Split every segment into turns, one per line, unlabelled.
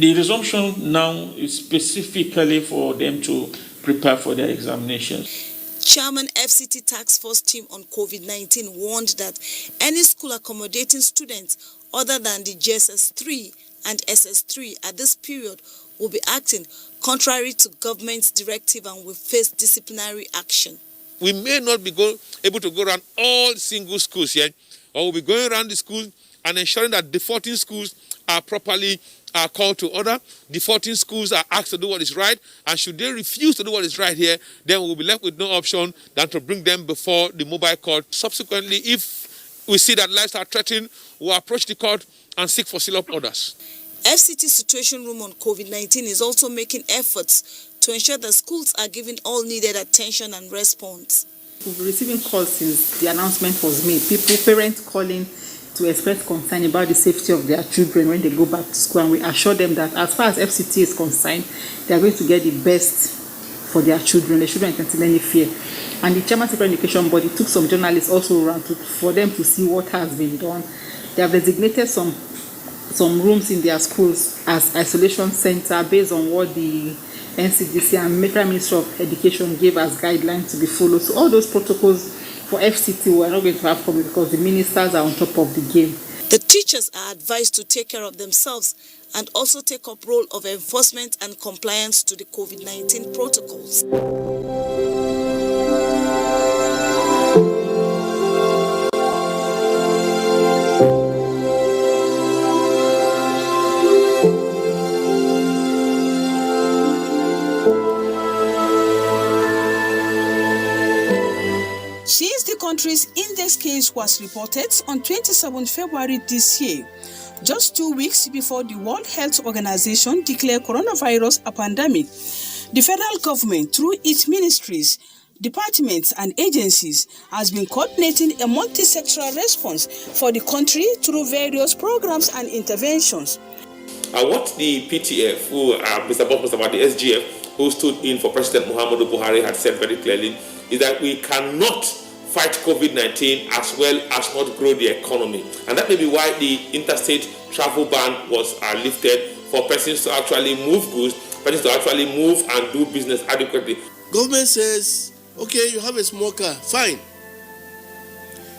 The resumption now is specifically for them to prepare for their examinations.
Chairman FCT Task Force Team on COVID-19 warned that any school accommodating students other than the JSS3 and SS3 at this period will be acting contrary to government's directive and will face disciplinary action.
We may not be able to go around all single schools here, or we'll be going around the schools and ensuring that defaulting schools are properly called to order. Defaulting schools are asked to do what is right, and should they refuse to do what is right here, then we'll be left with no option than to bring them before the mobile court. Subsequently, if we see that lives are threatened, we'll approach the court and seek for seal-up orders.
FCT Situation Room on COVID-19 is also making efforts to ensure that schools are given all needed attention and response.
We've been receiving calls since the announcement was made. Parents calling to express concern about the safety of their children when they go back to school, and we assure them that as far as FCT is concerned, they are going to get the best for their children. They shouldn't entertain any fear. And the Chairman Secretary Education Body took some journalists also around for them to see what has been done. They have designated some rooms in their schools as isolation center based on what the NCDC and Federal Ministry of Education gave as guidelines to be followed. So all those protocols for FCT we are not going to have problem because the ministers are on top of the game.
The teachers are advised to take care of themselves and also take up role of enforcement and compliance to the COVID-19 protocols.
Since the country's index case was reported on 27 February this year, just 2 weeks before the World Health Organization declared coronavirus a pandemic, the federal government, through its ministries, departments and agencies, has been coordinating a multi-sectoral response for the country through various programs and interventions.
What the PTF, who Mr. Bob about the SGF, who stood in for President Muhammadu Buhari, had said very clearly, is that we cannot fight COVID-19 as well as not grow the economy. And that may be why the interstate travel ban was lifted for persons to actually move goods, persons to actually move and do business adequately.
Government says, okay, you have a small car, fine.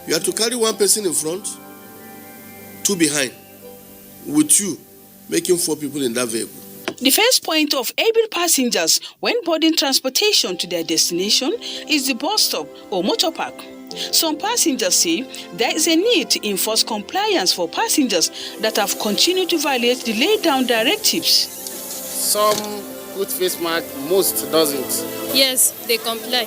You have to carry one person in front, two behind, with you, making 4 people in that vehicle.
The first point of able passengers when boarding transportation to their destination is the bus stop or motor park. Some passengers say there is a need to enforce compliance for passengers that have continued to violate the laid down directives.
Some put face mask, most doesn't.
Yes, they comply.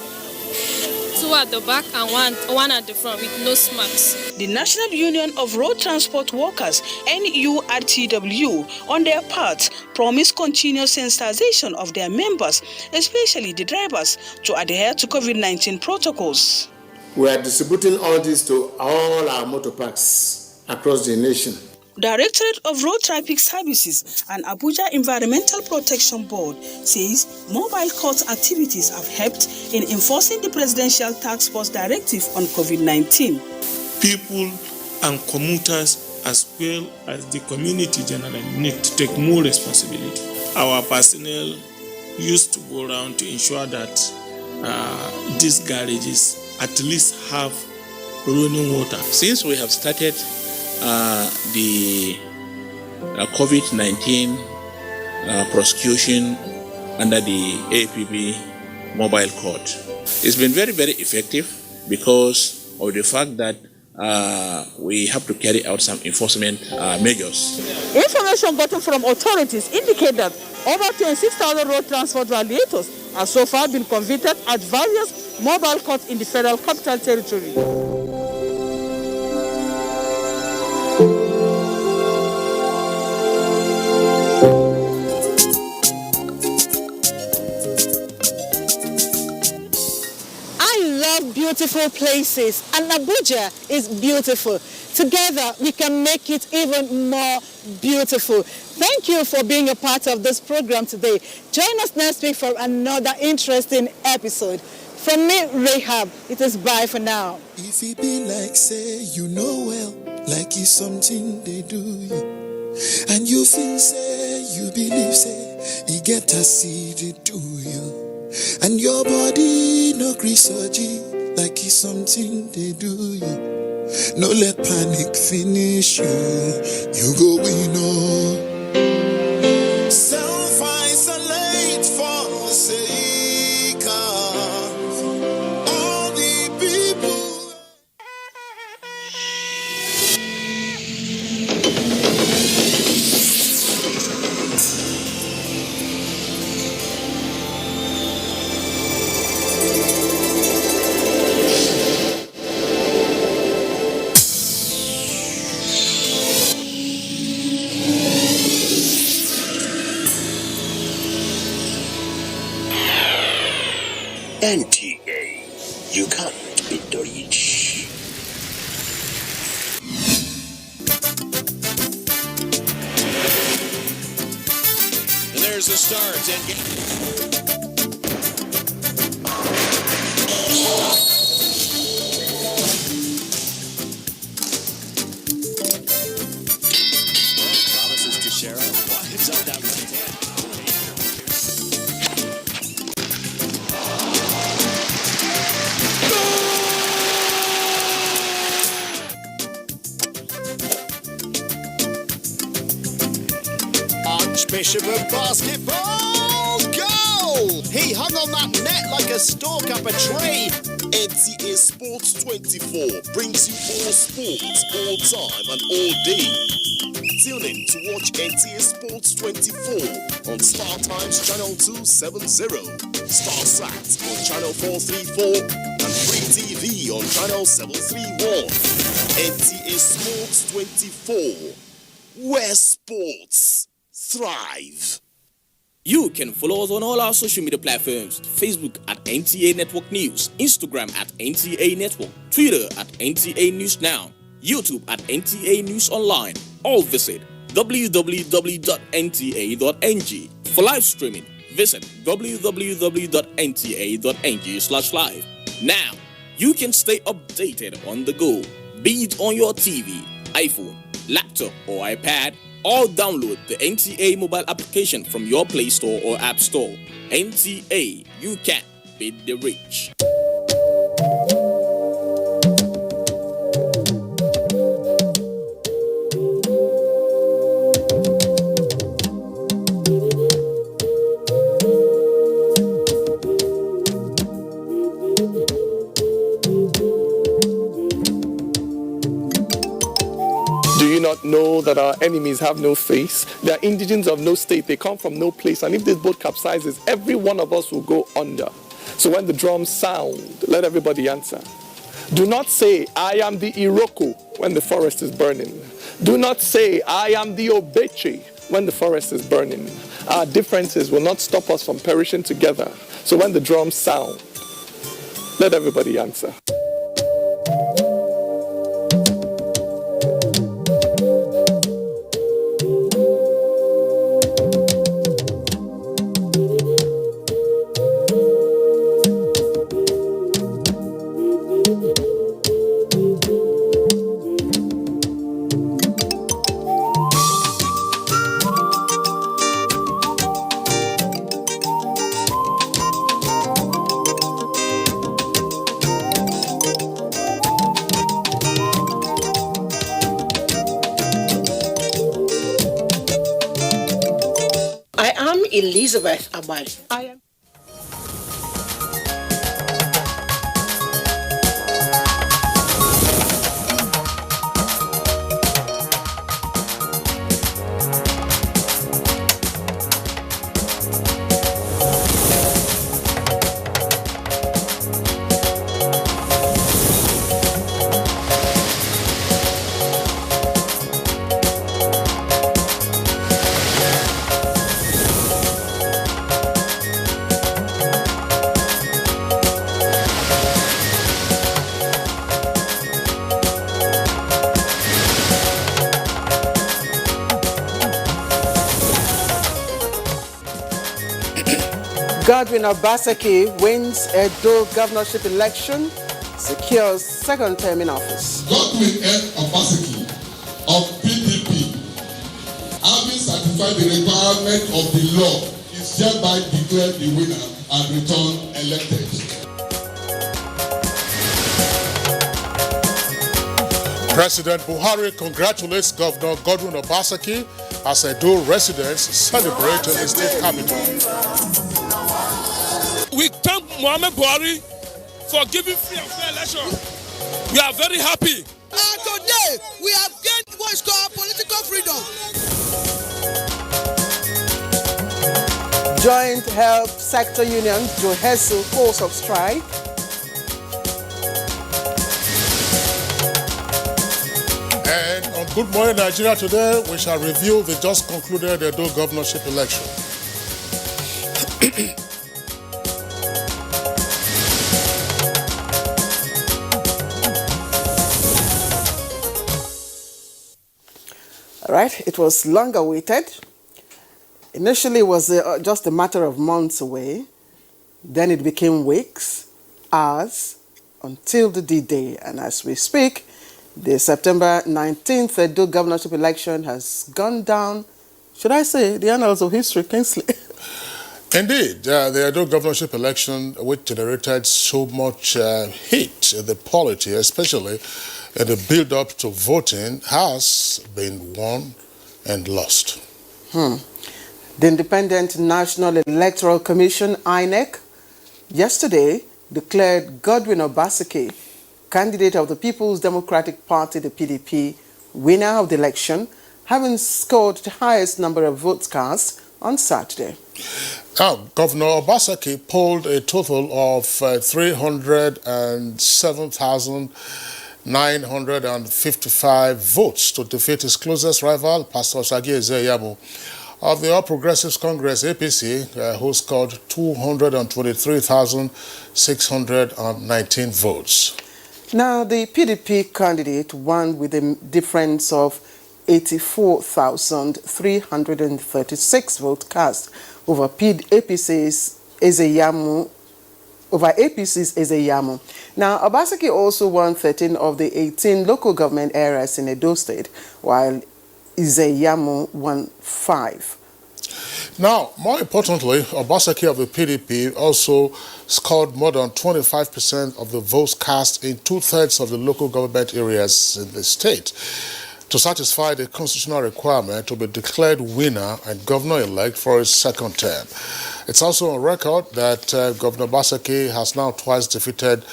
2 at the back and one at the front with no masks.
The National Union of Road Transport Workers, NURTW, on their part, promised continuous sensitization of their members, especially the drivers, to adhere to COVID-19 protocols.
We are distributing all this to all our motor parks across the nation.
Directorate of Road Traffic Services and Abuja Environmental Protection Board says mobile court activities have helped in enforcing the Presidential Task Force Directive on COVID-19.
People and commuters, as well as the community generally, need to take more responsibility. Our personnel used to go around to ensure that these garages at least have running water.
Since we have started the COVID-19 prosecution under the APB mobile court, it's been very, very effective because of the fact that we have to carry out some enforcement measures.
Information gotten from authorities indicate that over 26,000 road transport violators have so far been convicted at various mobile courts in the Federal Capital Territory.
Beautiful places, and Abuja is beautiful. Together we can make it even more beautiful. Thank you for being a part of this program today. Join us next week for another interesting episode. From me, Rahab, it is bye for now.
If it be like say you know well, like it's something they do, and you since say you believe say you get a seed to do you. And your body no surgery like it's something they do you. No let panic finish you. You go win all. Self-isolate for the sake of all the people.
NTA, you can't beat the rich.
And there's the start.
Promises to Cheryl. Winds up down to 10.
Archbishop of basketball, goal! He hung on that net like a stalk up a tree.
NTA Sports 24 brings you all sports, all time and all day. Tune in to watch NTA Sports 24 on Star Times Channel 270, Star Sat on Channel 434 and Free TV on Channel 731. NTA Sports 24, where sports thrive.
You can follow us on all our social media platforms: Facebook at NTA Network News, Instagram at NTA Network, Twitter at NTA News Now, YouTube at NTA News Online, or visit www.nta.ng. For live streaming, visit www.nta.ng/live. Now, you can stay updated on the go, be it on your TV, iPhone, laptop, or iPad, or download the NTA mobile application from your Play Store or App Store. NTA, you can't beat the rich.
Do you not know that our enemies have no face? They are indigents of no state. They come from no place. And if this boat capsizes, every one of us will go under. So when the drums sound, let everybody answer. Do not say, I am the Iroko when the forest is burning. Do not say, I am the Obeche when the forest is burning. Our differences will not stop us from perishing together. So when the drums sound, let everybody answer.
I am Elizabeth Abali. I am. Godwin Obaseki wins Edo governorship election, secures second term in office.
Godwin Obaseki of PDP, having satisfy the requirement of the law is hereby declared the winner and returned elected.
President Buhari congratulates Governor Godwin Obaseki as Edo residents celebrate in the state capital.
We thank Muhammad Buhari for giving free and fair election. We are very happy.
Today, we have gained what is called political freedom.
Joint health sector unions, Johesu, course of strike.
And on Good Morning Nigeria today, we shall review the just concluded Edo governorship election.
All right, it was long awaited. Initially, it was just a matter of months away. Then it became weeks, hours, until the D-Day. And as we speak, the September 19th Edo governorship election has gone down, should I say, the annals of history, Kingsley.
Indeed, the Edo governorship election, which generated so much heat in the polity, especially in the build-up to voting, has been won and lost.
The Independent National Electoral Commission, INEC, yesterday declared Godwin Obaseki, candidate of the People's Democratic Party, the PDP, winner of the election, having scored the highest number of votes cast on Saturday.
Now, Governor Obaseki polled a total of 307,955 votes to defeat his closest rival, Pastor Osagie Ezeyamu of the All Progressives Congress, APC, who scored 223,619 votes.
Now, the PDP candidate won with a difference of 84,336 votes cast over APC's Ezeyamu. Now, Obaseki also won 13 of the 18 local government areas in Edo State, while Ezeyamu won 5.
Now, more importantly, Obaseki of the PDP also scored more than 25% of the votes cast in 2/3 of the local government areas in the state to satisfy the constitutional requirement to be declared winner and governor-elect for his second term. It's also on record that Governor Obaseki has now twice defeated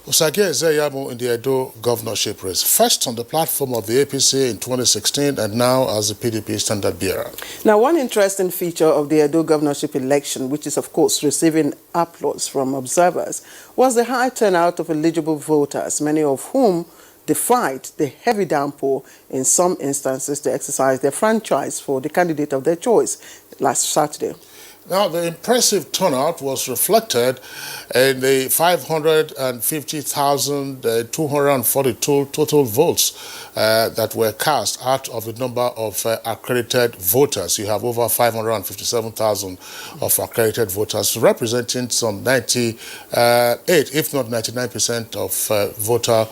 Osagie Ezeyamu in the Edo governorship race, first on the platform of the APC in 2016 and now as the PDP standard bearer.
Now, one interesting feature of the Edo governorship election, which is of course receiving applause from observers, was the high turnout of eligible voters, many of whom defied the heavy downpour in some instances to exercise their franchise for the candidate of their choice last Saturday.
Now, the impressive turnout was reflected in the 550,242 total votes that were cast out of the number of accredited voters. You have over 557,000 of accredited voters, representing some 98, if not 99% of voter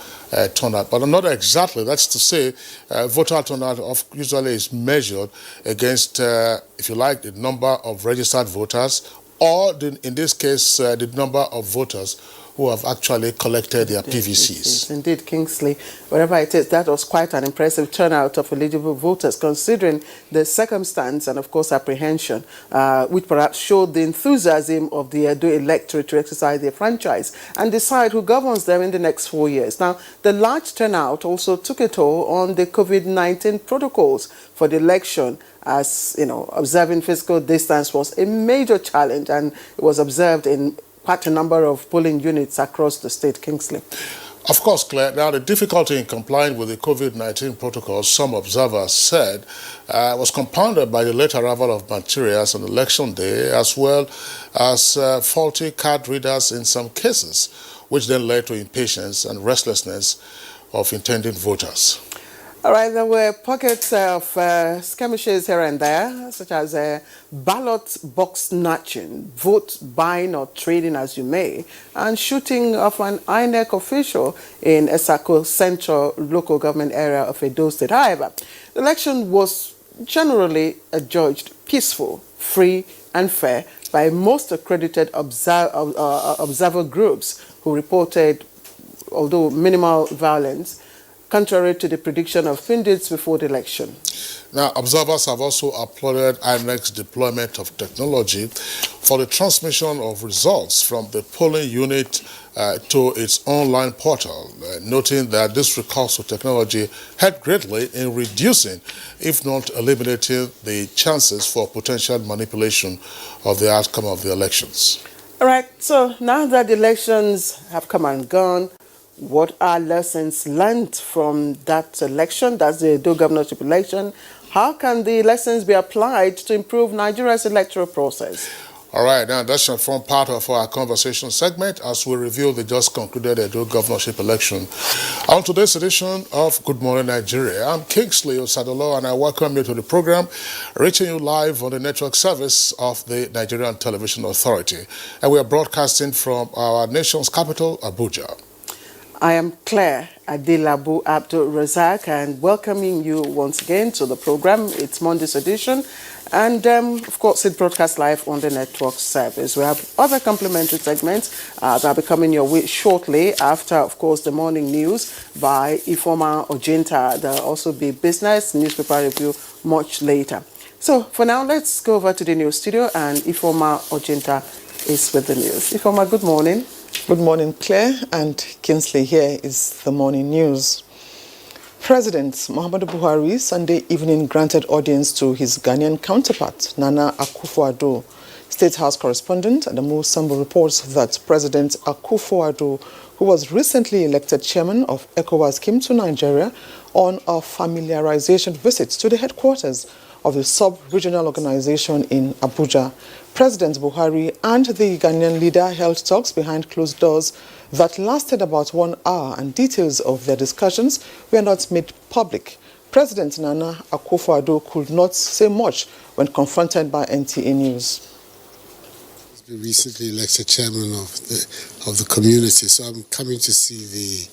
turnout. But not exactly. That's to say, voter turnout usually is measured against, if you like, the number of registered voters, or in this case, the number of voters who have actually collected their PVCs.
Indeed, Kingsley, wherever it is, that was quite an impressive turnout of eligible voters, considering the circumstance and, of course, apprehension, which perhaps showed the enthusiasm of the Edo electorate to exercise their franchise and decide who governs them in the next 4 years. Now, the large turnout also took a toll on the COVID-19 protocols for the election, as, you know, observing physical distance was a major challenge, and it was observed in quite a number of polling units across the state, Kingsley.
Of course, Claire. Now, the difficulty in complying with the COVID-19 protocols, some observers said, was compounded by the late arrival of materials on election day, as well as faulty card readers in some cases, which then led to impatience and restlessness of intending voters.
All right, there were pockets of skirmishes here and there, such as ballot box snatching, vote buying or trading as you may, and shooting of an INEC official in Esako Central local government area of Edo State. However, the election was generally adjudged peaceful, free and fair by most accredited observer groups who reported, although minimal violence, contrary to the prediction of pundits before the election.
Now, observers have also applauded INEC's deployment of technology for the transmission of results from the polling unit to its online portal, noting that this recourse to technology helped greatly in reducing, if not eliminating, the chances for potential manipulation of the outcome of the elections.
All right, so now that the elections have come and gone, what are lessons learned from that election? That's the Edo governorship election. How can the lessons be applied to improve Nigeria's electoral process?
All right, now that shall form part of our conversation segment as we review the just concluded Edo governorship election. On today's edition of Good Morning Nigeria, I'm Kingsley Osadolo and I welcome you to the program, reaching you live on the network service of the Nigerian Television Authority. And we are broadcasting from our nation's capital, Abuja.
I am Claire Adilabu Abdul Razak and welcoming you once again to the program. It's Monday's edition and of course it broadcasts live on the network service. We have other complementary segments that will be coming your way shortly after of course the morning news by Ifoma Ojinta. There will also be business newspaper review much later. So for now let's go over to the news studio and Ifoma Ojinta is with the news. Ifoma, good morning.
Good morning, Claire, and Kingsley. Here is the morning news. President Muhammadu Buhari Sunday evening granted audience to his Ghanaian counterpart, Nana Akufo-Addo. State House correspondent Adamu Sambo reports that President Akufo-Addo, who was recently elected chairman of ECOWAS, came to Nigeria on a familiarization visit to the headquarters of the sub-regional organization in Abuja. President Buhari and the Ghanaian leader held talks behind closed doors that lasted about 1 hour, and details of their discussions were not made public. President Nana Akufo-Addo could not say much when confronted by NTA News.
He's been recently elected chairman of the community, so I'm coming to see the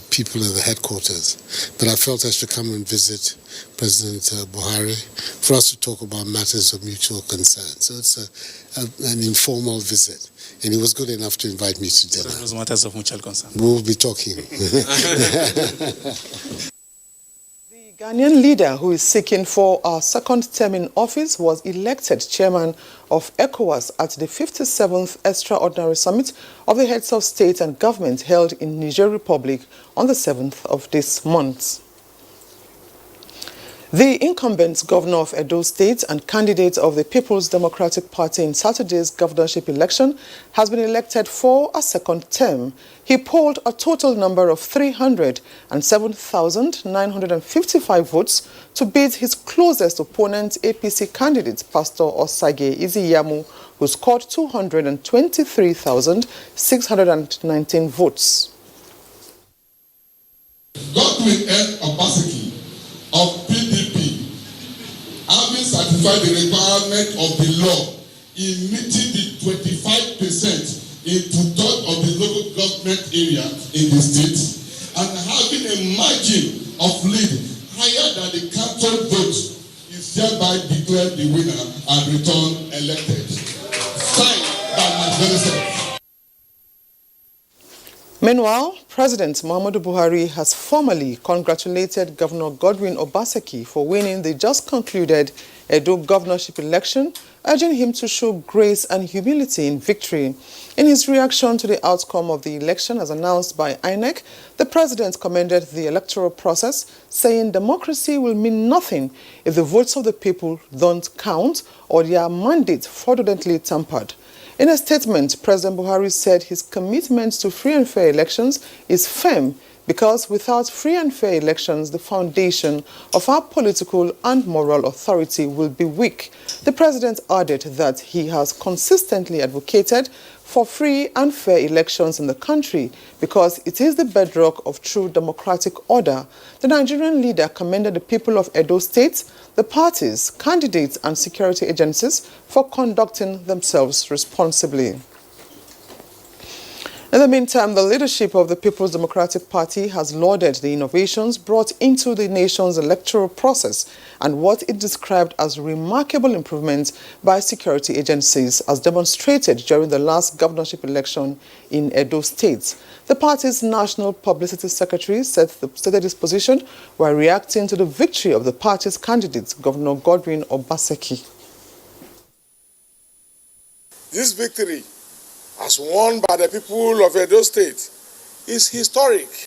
people at the headquarters. But I felt I should come and visit President Buhari for us to talk about matters of mutual concern. So it's an informal visit. And he was good enough to invite me to dinner.
So those matters of mutual concern.
We'll be talking.
The Ghanaian leader who is seeking for a second term in office was elected chairman of ECOWAS at the 57th Extraordinary Summit of the Heads of State and Government held in Niger Republic on the 7th of this month. The incumbent governor of Edo State and candidate of the People's Democratic Party in Saturday's governorship election has been elected for a second term. He polled a total number of 307,955 votes to beat his closest opponent, APC candidate Pastor Osage Iziyamu, who scored 223,619 votes.
Godwin N. Obaseki of PDP, having satisfied the requirement of the law in meeting the 25% in two-thirds of the local government area in the state and having a margin of lead higher than the counted votes, is hereby declared the winner and returned elected. Signed by my very self.
Meanwhile, President Muhammadu Buhari has formally congratulated Governor Godwin Obaseki for winning the just concluded Edo governorship election, urging him to show grace and humility in victory. In his reaction to the outcome of the election as announced by INEC, the president commended the electoral process, saying democracy will mean nothing if the votes of the people don't count or their mandate fraudulently tampered. In a statement, President Buhari said his commitment to free and fair elections is firm because without free and fair elections, the foundation of our political and moral authority will be weak. The president added that he has consistently advocated for free and fair elections in the country because it is the bedrock of true democratic order. The Nigerian leader commended the people of Edo State, the parties, candidates and security agencies for conducting themselves responsibly. In the meantime, the leadership of the People's Democratic Party has lauded the innovations brought into the nation's electoral process and what it described as remarkable improvements by security agencies as demonstrated during the last governorship election in Edo State. The party's National Publicity Secretary stated his position while reacting to the victory of the party's candidate, Governor Godwin Obaseki.
This victory, as won by the people of Edo State, is historic.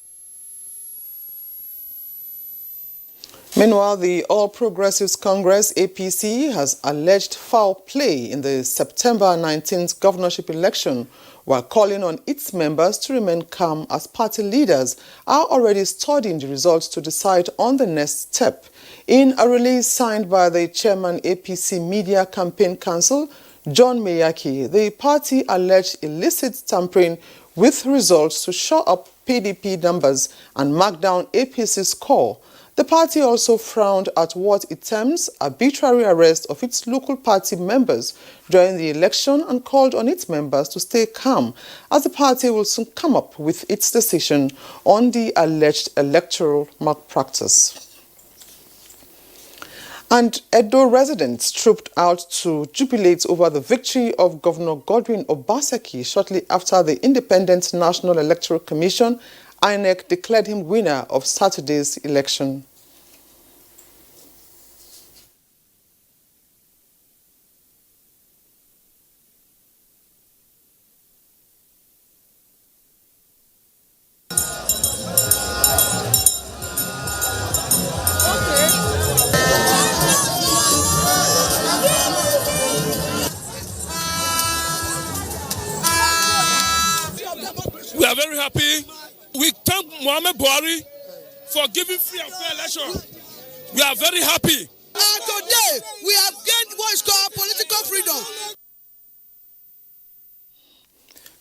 Meanwhile, the All Progressives Congress, APC, has alleged foul play in the September 19th governorship election, while calling on its members to remain calm as party leaders are already studying the results to decide on the next step. In a release signed by the chairman APC Media Campaign Council, John Meyaki, the party alleged illicit tampering with results to shore up PDP numbers and mark down APC's score. The party also frowned at what it terms arbitrary arrest of its local party members during the election and called on its members to stay calm, as the party will soon come up with its decision on the alleged electoral malpractice. And Edo residents trooped out to jubilate over the victory of Governor Godwin Obaseki shortly after the Independent National Electoral Commission, INEC, declared him winner of Saturday's election.
We are very happy. We thank Muhammad Buhari for giving free and fair election. We are very happy.
Today, we have gained what is called political freedom.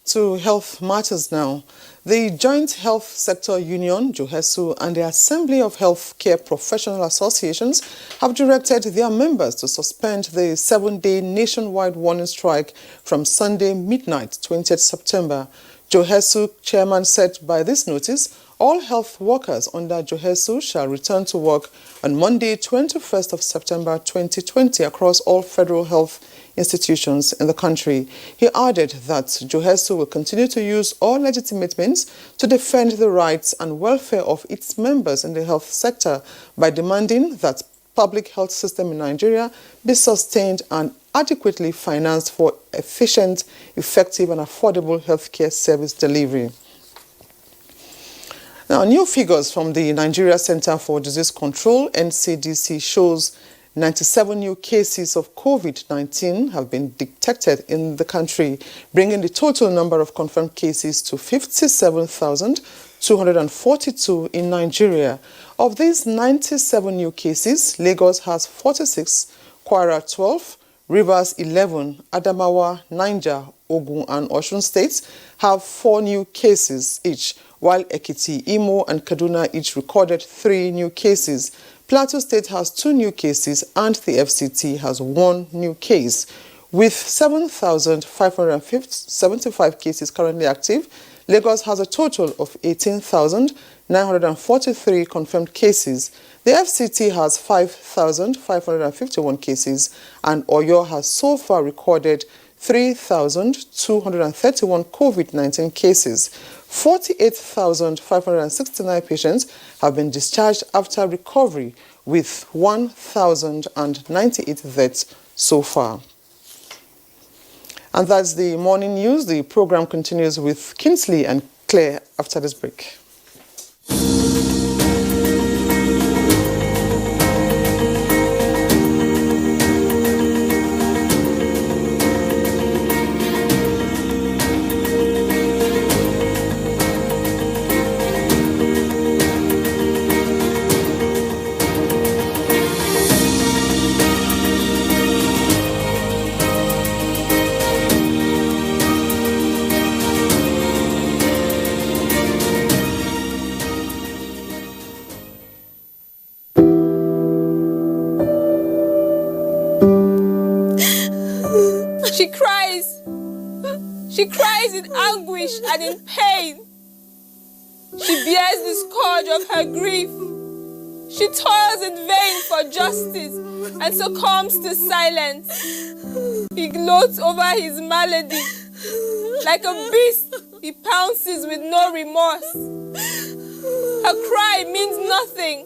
To health matters now. The Joint Health Sector Union, JOHESU, and the Assembly of Healthcare Professional Associations have directed their members to suspend the 7-day nationwide warning strike from Sunday midnight, 20th September. JOHESU chairman said by this notice, all health workers under JOHESU shall return to work on Monday, 21st of September 2020 across all federal health institutions in the country. He added that JOHESU will continue to use all legitimate means to defend the rights and welfare of its members in the health sector by demanding that public health system in Nigeria be sustained and adequately financed for efficient, effective and affordable healthcare service delivery. Now, new figures from the Nigeria Center for Disease Control, NCDC, shows 97 new cases of COVID-19 have been detected in the country, bringing the total number of confirmed cases to 57,242 in Nigeria. Of these 97 new cases, Lagos has 46, Kwara 12, Rivers 11, Adamawa, Niger, Ogun and Osun states have 4 new cases each, while Ekiti, Imo and Kaduna each recorded 3 new cases. Plateau State has 2 new cases and the FCT has 1 new case. With 7,575 cases currently active, Lagos has a total of 18,943 confirmed cases. The FCT has 5,551 cases and Oyo has so far recorded 3,231 COVID-19 cases. 48,569 patients have been discharged after recovery, with 1,098 deaths so far. And that's the morning news. The program continues with Kinsley and Claire after this break.
She cries. She cries in anguish and in pain. She bears the scourge of her grief. She toils in vain for justice and succumbs to silence. He gloats over his malady. Like a beast, he pounces with no remorse. Her cry means nothing.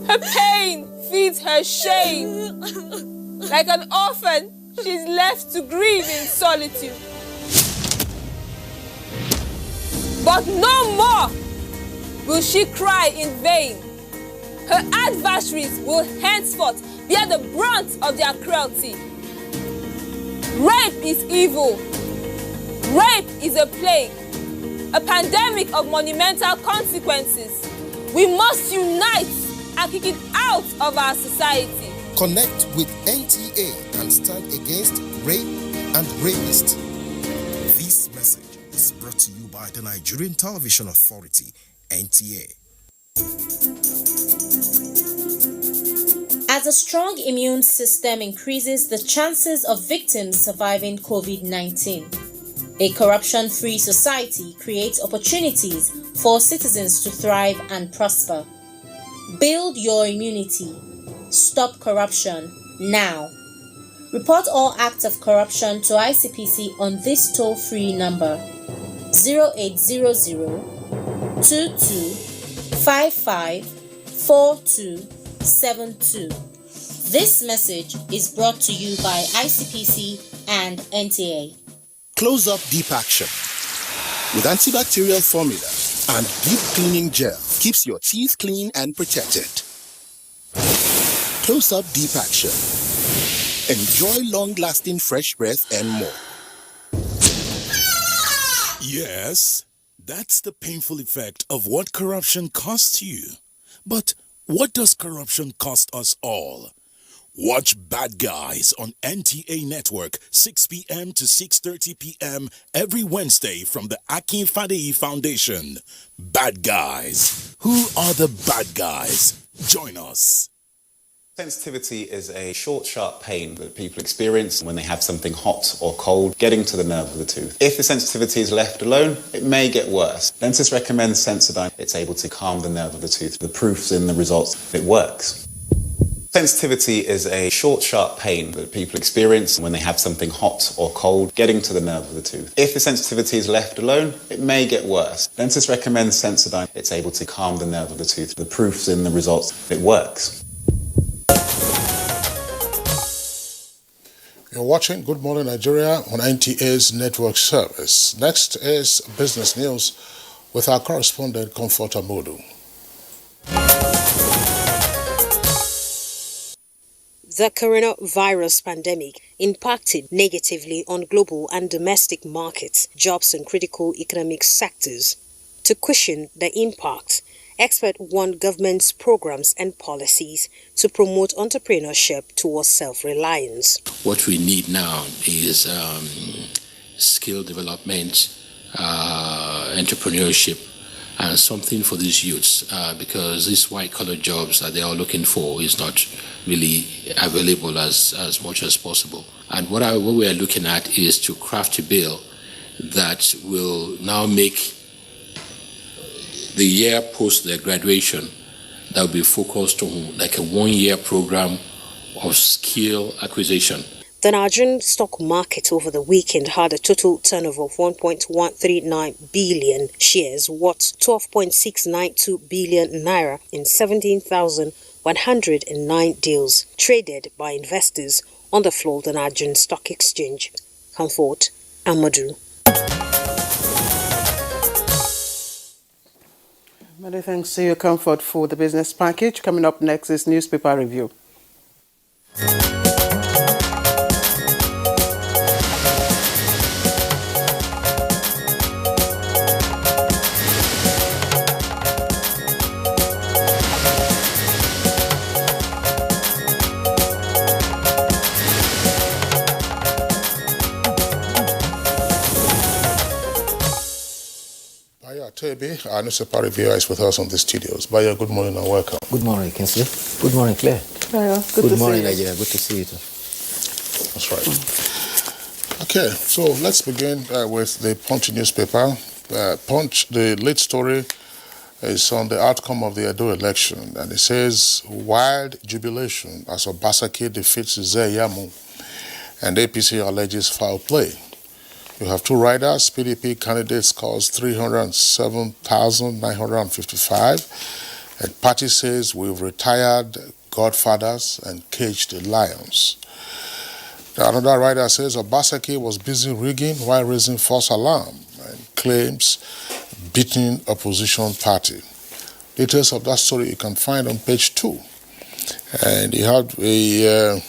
Her pain feeds her shame. Like an orphan, she's left to grieve in solitude. But no more will she cry in vain. Her adversaries will henceforth bear the brunt of their cruelty. Rape is evil. Rape is a plague, a pandemic of monumental consequences. We must unite and kick it out of our society.
Connect with NTA and stand against rape and rapists. This message is brought to you by the Nigerian Television Authority, NTA.
As a strong immune system increases the chances of victims surviving COVID-19, a corruption-free society creates opportunities for citizens to thrive and prosper. Build your immunity. Stop corruption now. Report all acts of corruption to ICPC on this toll-free number 0800 2255 4272. This message is brought to you by ICPC and NTA.
Close Up Deep Action with antibacterial formula and deep cleaning gel keeps your teeth clean and protected. Close Up Deep Action. Enjoy long-lasting fresh breath and more.
Yes, that's the painful effect of what corruption costs you. But what does corruption cost us all? Watch Bad Guys on NTA Network, 6 p.m. to 6:30 p.m. every Wednesday from the Akin Fadeyi Foundation. Bad Guys. Who are the bad guys? Join us.
Sensitivity is a short, sharp pain that people experience when they have something hot or cold getting to the nerve of the tooth. If the sensitivity is left alone, it may get worse. Dentists recommend Sensodyne. It's able to calm the nerve of the tooth. The proof's in the results. It works. Sensitivity is a short, sharp pain that people experience when they have something hot or cold getting to the nerve of the tooth. If the sensitivity is left alone, it may get worse. Dentists recommend Sensodyne. It's able to calm the nerve of the tooth. The proof's in the results. It works.
You're watching Good Morning Nigeria on NTA's network service. Next is business news with our correspondent, Comforter Modu.
The coronavirus pandemic impacted negatively on global and domestic markets, jobs and critical economic sectors. To cushion the impact, experts want government's programs and policies to promote entrepreneurship towards self-reliance.
What we need now is skill development, entrepreneurship, and something for these youths, because these white-collar jobs that they are looking for is not really available as much as possible. And what we are looking at is to craft a bill that will now make the year post their graduation that will be focused on like a one-year program of skill acquisition.
The Nigerian stock market over the weekend had a total turnover of 1.139 billion shares, worth 12.692 billion naira in 17,109 deals traded by investors on the floor of the Nigerian Stock Exchange. Comfort Amadou.
Many thanks to you, Comfort, for the business package. Coming up next is newspaper review.
Our newspaper reviewer is with us on the studios. Baya, good morning and welcome.
Good morning, Kinsley. Good morning, Claire.
Baya,
good morning, Nigeria. Good to see you too.
That's right. Okay, so let's begin with the Punch newspaper. Punch, the lead story is on the outcome of the Edo election, and it says, wild jubilation as Obaseki defeats Zeyamu, and APC alleges foul play. You have two riders. PDP candidate scores 307,955, and party says we've retired godfathers and caged lions. Another rider says Obaseki was busy rigging while raising false alarm and claims beating opposition party. Details of that story you can find on page 2. And you have a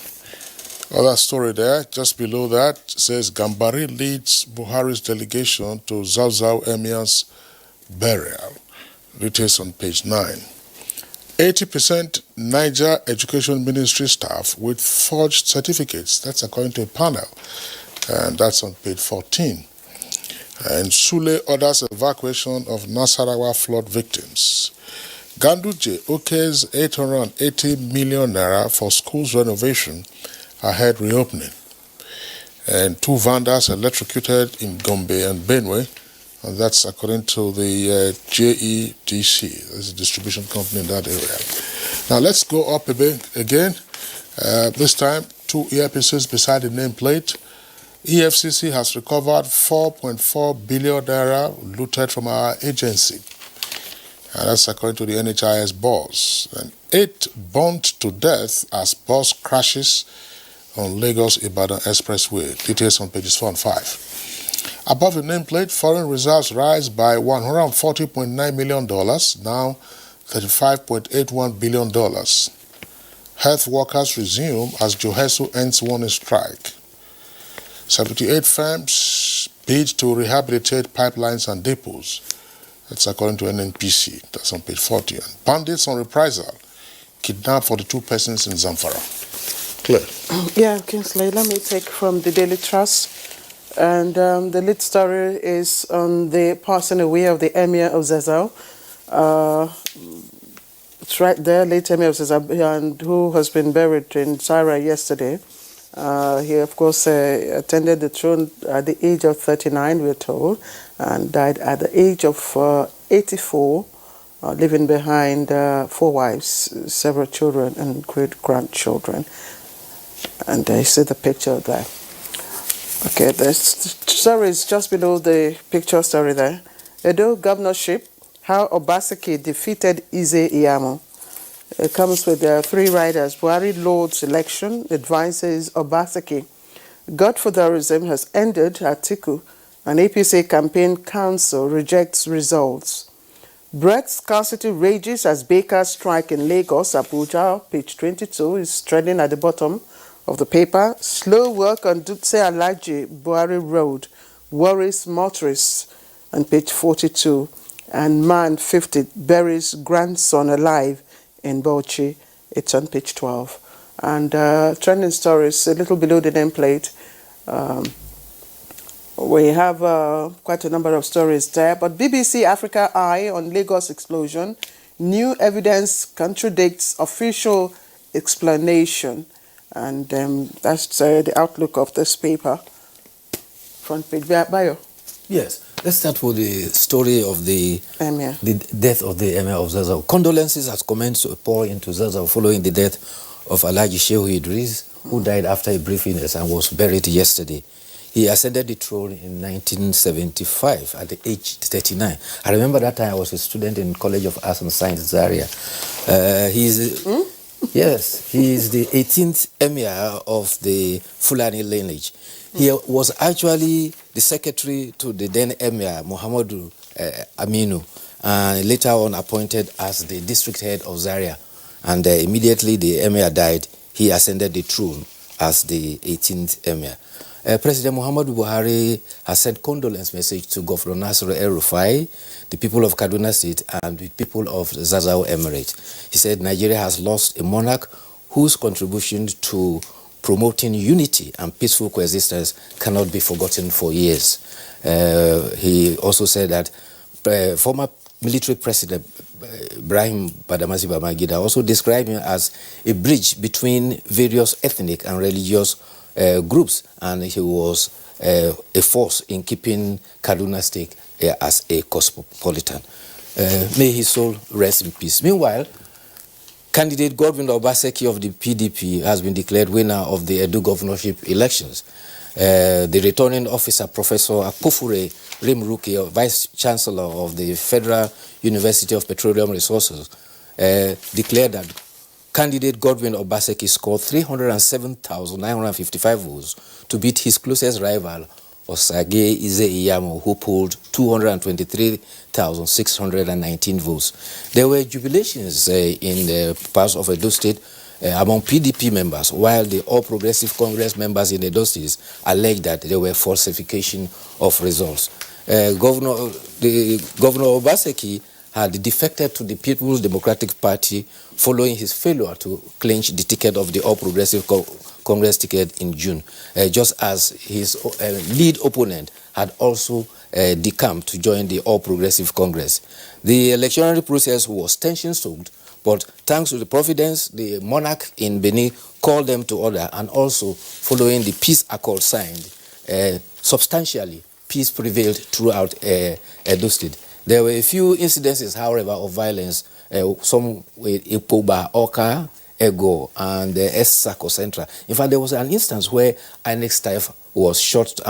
other story there, just below that, says Gambari leads Buhari's delegation to Zauzau Emir's burial. Details on page 9. 80% Niger Education Ministry staff with forged certificates. That's according to a panel. And that's on page 14. And Sule orders evacuation of Nasarawa flood victims. Ganduje okays 880 million naira for schools renovation ahead reopening. And 2 vandals electrocuted in Gombe and Benue. And that's according to the JEDC, there's a distribution company in that area. Now let's go up a bit again. This time, 2 earpieces beside the nameplate. EFCC has recovered 4.4 billion naira looted from our agency. And that's according to the NHIS boss. And 8 burnt to death as bus crashes on Lagos-Ibadan Expressway. Details on pages 4 and 5. Above the nameplate, foreign reserves rise by $140.9 million, now $35.81 billion. Health workers resume as Johesu ends warning strike. 78 firms bid to rehabilitate pipelines and depots. That's according to NNPC. That's on page 40. And bandits on reprisal kidnapped 42 persons in Zamfara. Claire.
Yeah, Kingsley, let me take from the Daily Trust. And the lead story is on the passing away of the Emir of Zazzau. It's right there, late Emir of Zazzau, and who has been buried in Zaria yesterday. He, of course, attended the throne at the age of 39, we're told, and died at the age of 84, leaving behind 4 wives, several children, and great-grandchildren. And I see the picture there. Okay, the story is just below the picture story there. Edo governorship, how Obaseki defeated Ize Iyamo. It comes with 3 riders. Buhari Lord's election advises Obaseki. Godfatherism has ended, Atiku. An APC campaign council rejects results. Bread scarcity rages as bakers strike in Lagos. Abuja, page 22, is trending at the bottom of the paper. Slow work on Dutse Alaji Buhari Road worries motorists on page 42. And man 50 buries grandson alive in Bauchi. It's on page 12. And trending stories a little below the nameplate. We have quite a number of stories there. But BBC Africa Eye on Lagos explosion. New evidence contradicts official explanation. And that's the outlook of this paper. Front page. Bayo.
Yes. Let's start with the story of the death of the Emir of Zazzau. Condolences has commenced to pour into Zazzau following the death of Alhaji Shehu Idris, who died after a brief illness and was buried yesterday. He ascended the throne in 1975 at the age 39. I remember that time I was a student in College of Arts and Science, Zaria. Yes, he is the 18th Emir of the Fulani lineage. He was actually the secretary to the then Emir, Muhammadu Aminu, and later on appointed as the district head of Zaria. And immediately the Emir died, he ascended the throne as the 18th Emir. President Muhammadu Buhari has sent condolence message to Governor Nasir El-Rufai, the people of Kaduna State, and the people of Zazzau Emirate. He said Nigeria has lost a monarch whose contribution to promoting unity and peaceful coexistence cannot be forgotten for years. He also said that former military president Ibrahim Badamasi Babangida also described him as a bridge between various ethnic and religious groups, and he was a force in keeping Kaduna State as a cosmopolitan. May his soul rest in peace. Meanwhile, candidate Godwin Obaseki of the PDP has been declared winner of the Edo governorship elections. The returning officer, Professor Akpofure Rimruki, Vice Chancellor of the Federal University of Petroleum Resources, declared that candidate Godwin Obaseki scored 307,955 votes to beat his closest rival, Osage Ize Iyamo, who polled 223,619 votes. There were jubilations in the parts of Edo State among PDP members, while the All Progressive Congress members in Edo State alleged that there were falsification of results. Governor Obaseki had defected to the People's Democratic Party following his failure to clinch the ticket of the All Progressive Congress ticket in June, just as his lead opponent had also decamped to join the All Progressive Congress. The electoral process was tension-soaked, but thanks to the providence, the monarch in Benin called them to order, and also following the peace accord signed, substantially peace prevailed throughout Edo State. There were a few incidences, however, of violence, some with Ipoba, Oka, Ego, and Esako Central. In fact, there was an instance where INEC staff was shot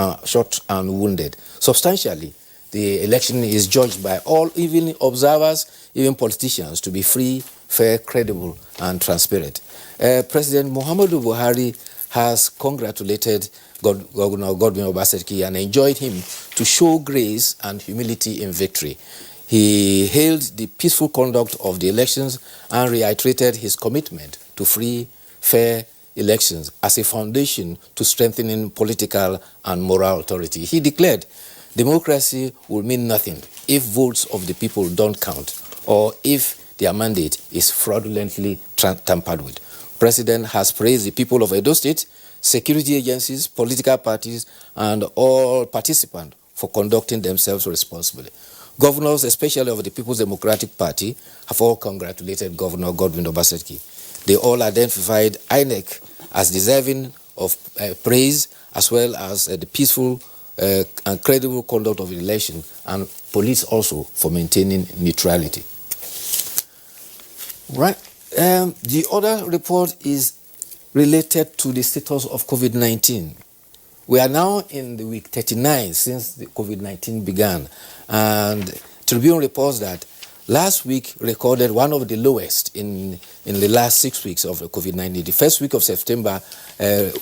and wounded. Substantially, the election is judged by all, even observers, even politicians, to be free, fair, credible, and transparent. President Muhammadu Buhari has congratulated Governor Godwin Obaseki and enjoined him to show grace and humility in victory. He hailed the peaceful conduct of the elections and reiterated his commitment to free, fair elections as a foundation to strengthening political and moral authority. He declared, democracy will mean nothing if votes of the people don't count or if their mandate is fraudulently tampered with. The President has praised the people of Edo State, security agencies, political parties, and all participants for conducting themselves responsibly. Governors, especially of the People's Democratic Party, have all congratulated Governor Godwin Obaseki. They all identified INEC as deserving of praise, as well as the peaceful and credible conduct of the election, and police also for maintaining neutrality. Right. The other report is related to the status of COVID-19. We are now in the week 39 since the COVID-19 began, and Tribune reports that last week recorded one of the lowest in the last 6 weeks of the COVID-19. The first week of September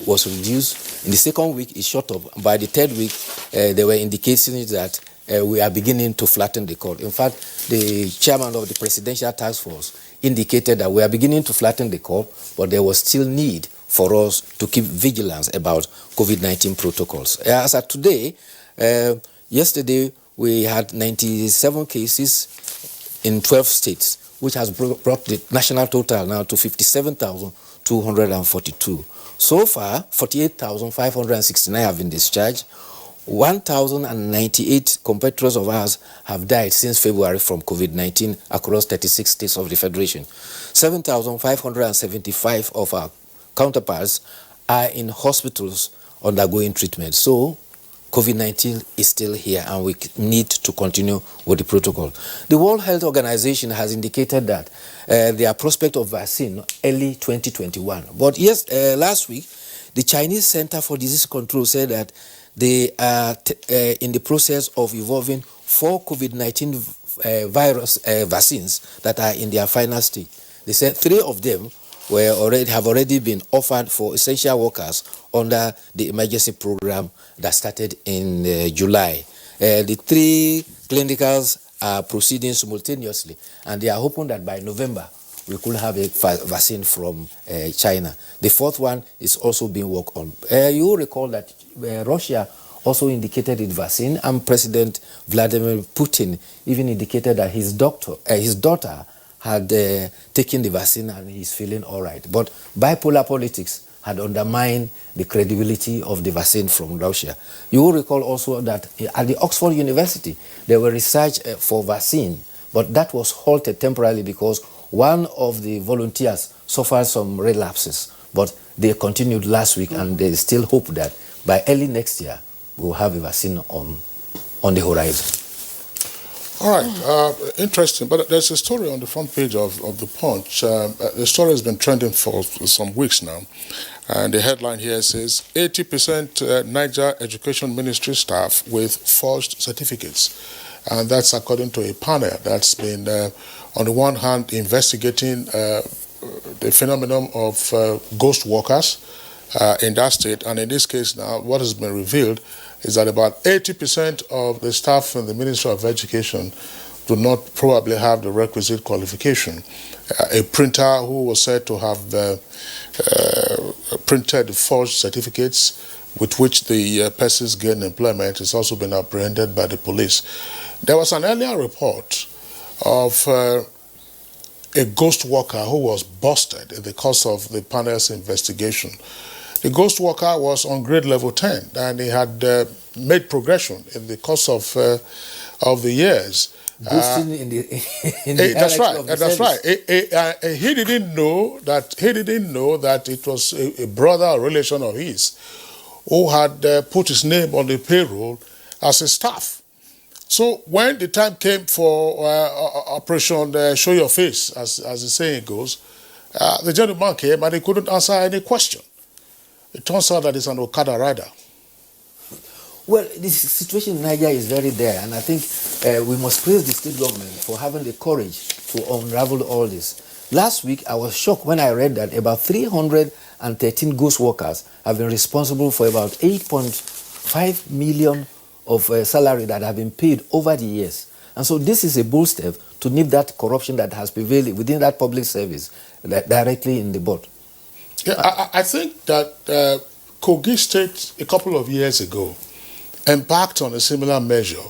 was reduced. In the second week, it shot up. By the third week, there were indications that we are beginning to flatten the curve. In fact, the chairman of the Presidential Task Force indicated that we are beginning to flatten the curve, but there was still need for us to keep vigilance about COVID-19 protocols. As of today, yesterday we had 97 cases in 12 states, which has brought the national total now to 57,242. So far, 48,569 have been discharged. 1,098 compatriots of ours have died since February from COVID-19 across 36 states of the Federation. 7,575 of our counterparts are in hospitals undergoing treatment. So, COVID-19 is still here and we need to continue with the protocol. The World Health Organization has indicated that there are prospects of vaccine early 2021. But yes, last week, the Chinese Center for Disease Control said that they are in the process of evolving 4 COVID-19 virus vaccines that are in their final stage. They said 3 of them have already been offered for essential workers under the emergency program that started in July. The 3 clinicals are proceeding simultaneously, and they are hoping that by November we could have a vaccine from China. The 4th one is also being worked on. You will recall that Russia also indicated its vaccine, and President Vladimir Putin even indicated that his daughter had taken the vaccine and he's feeling all right. But bipolar politics had undermined the credibility of the vaccine from Russia. You will recall also that at the Oxford University, there were research for vaccine, but that was halted temporarily because one of the volunteers suffered some relapses. But they continued last week, and they still hope that by early next year, we'll have a vaccine on the horizon.
All right, interesting. But there's a story on the front page of the Punch. The story has been trending for some weeks now. And the headline here says, 80% Niger Education Ministry staff with forged certificates. And that's according to a panel that's been, on the one hand, investigating the phenomenon of ghost workers in that state. And in this case now, what has been revealed is that about 80% of the staff in the Ministry of Education do not probably have the requisite qualification. A printer who was said to have printed the forged certificates with which the persons gained employment has also been apprehended by the police. There was an earlier report of a ghost worker who was busted in the course of the panel's investigation. The ghost worker was on grade level 10 and he had made progression in the course of the years.
Boosting in the
that's right.
of the
That's
service.
right. He didn't know that it was a brother or relation of his who had put his name on the payroll as a staff. So when the time came for Operation Show Your Face, as the saying goes, the gentleman came and he couldn't answer any question. It turns out that he's an Okada rider.
Well, the situation in Nigeria is very dire, and I think we must praise the state government for having the courage to unravel all this. Last week, I was shocked when I read that about 313 ghost workers have been responsible for about 8.5 million of salary that have been paid over the years. And so this is a bold step to nip that corruption that has prevailed within that public service directly in the board.
Yeah, I think that Kogi State, a couple of years ago, embarked on a similar measure.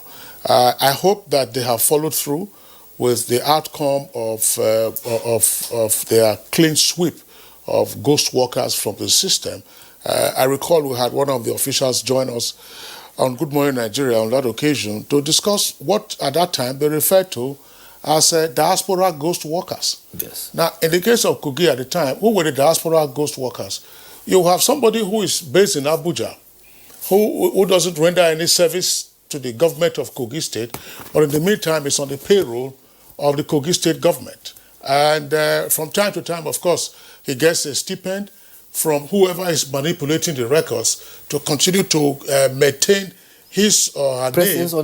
I hope that they have followed through with the outcome of their clean sweep of ghost workers from the system. I recall we had one of the officials join us on Good Morning Nigeria on that occasion to discuss what at that time they referred to as diaspora ghost workers.
Yes.
Now, in the case of Kogi at the time, who were the diaspora ghost workers? You have somebody who is based in Abuja, who doesn't render any service to the government of Kogi State, but in the meantime is on the payroll of the Kogi State government. And from time to time, of course, he gets a stipend from whoever is manipulating the records to continue to maintain his or her
Presence
name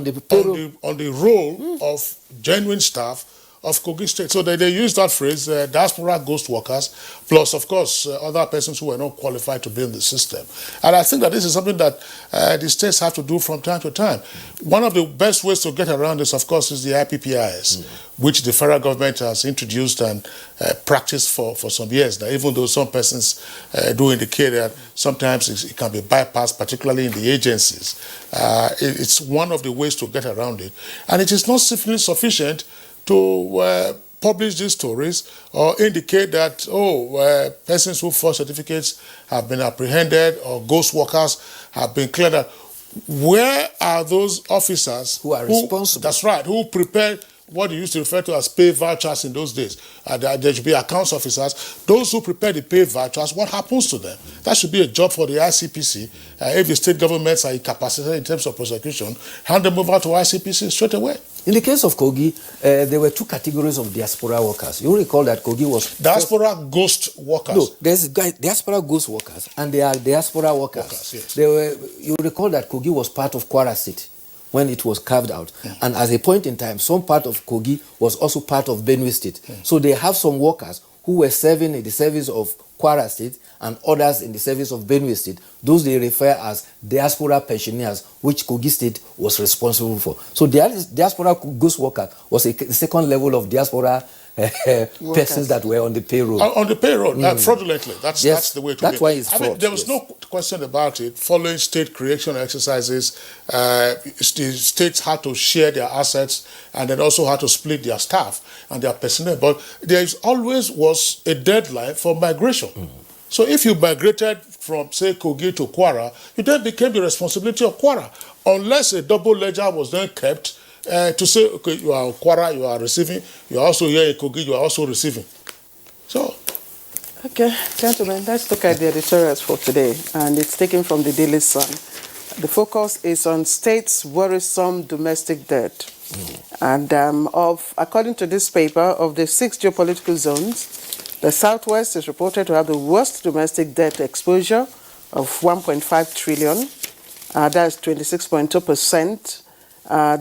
on the roll of genuine staff of Kogi State. So they use that phrase, diaspora ghost workers, plus, of course, other persons who were not qualified to be in the system. And I think that this is something that the states have to do from time to time. One of the best ways to get around this, of course, is the IPPIS, which the federal government has introduced and practiced for some years now, even though some persons do indicate that sometimes it can be bypassed, particularly in the agencies. It's one of the ways to get around it. And it is not simply sufficient to publish these stories or indicate that, persons who forge certificates have been apprehended or ghost workers have been cleared out. Where are those officers
who are responsible?
That's right, who prepared what you used to refer to as pay vouchers in those days. There should be accounts officers. Those who prepare the pay vouchers, what happens to them? That should be a job for the ICPC. If the state governments are incapacitated in terms of prosecution, hand them over to ICPC straight away.
In the case of Kogi, there were two categories of diaspora workers. You recall that Kogi was...
Diaspora ghost workers.
No, there's diaspora ghost workers and there are diaspora workers.
Yes.
You recall that Kogi was part of Kwara State when it was carved out. And at a point in time, some part of Kogi was also part of Benue State. So they have some workers who were serving in the service of Kwara State and others in the service of Benue State. Those they refer as diaspora pensioners, which Kogi State was responsible for. So diaspora ghost worker was a second level of diaspora persons that were on the payroll.
On the payroll, fraudulently. That's the way to
That's
be.
why it's fraud.
I mean, there was no question about it. Following state creation exercises, the states had to share their assets and then also had to split their staff and their personnel. But there always was a deadline for migration. So if you migrated from, say, Kogi to Kwara, it then became the responsibility of Kwara, unless a double ledger was then kept to say, okay, you are in Kwara, you are receiving, you are also here in Kogi, you are also receiving. So.
Okay, gentlemen, let's look at the editorials for today, and it's taken from the Daily Sun. The focus is on states' worrisome domestic debt. And according to this paper, of the 6 geopolitical zones, the Southwest is reported to have the worst domestic debt exposure of 1.5 trillion. That's 26.2%.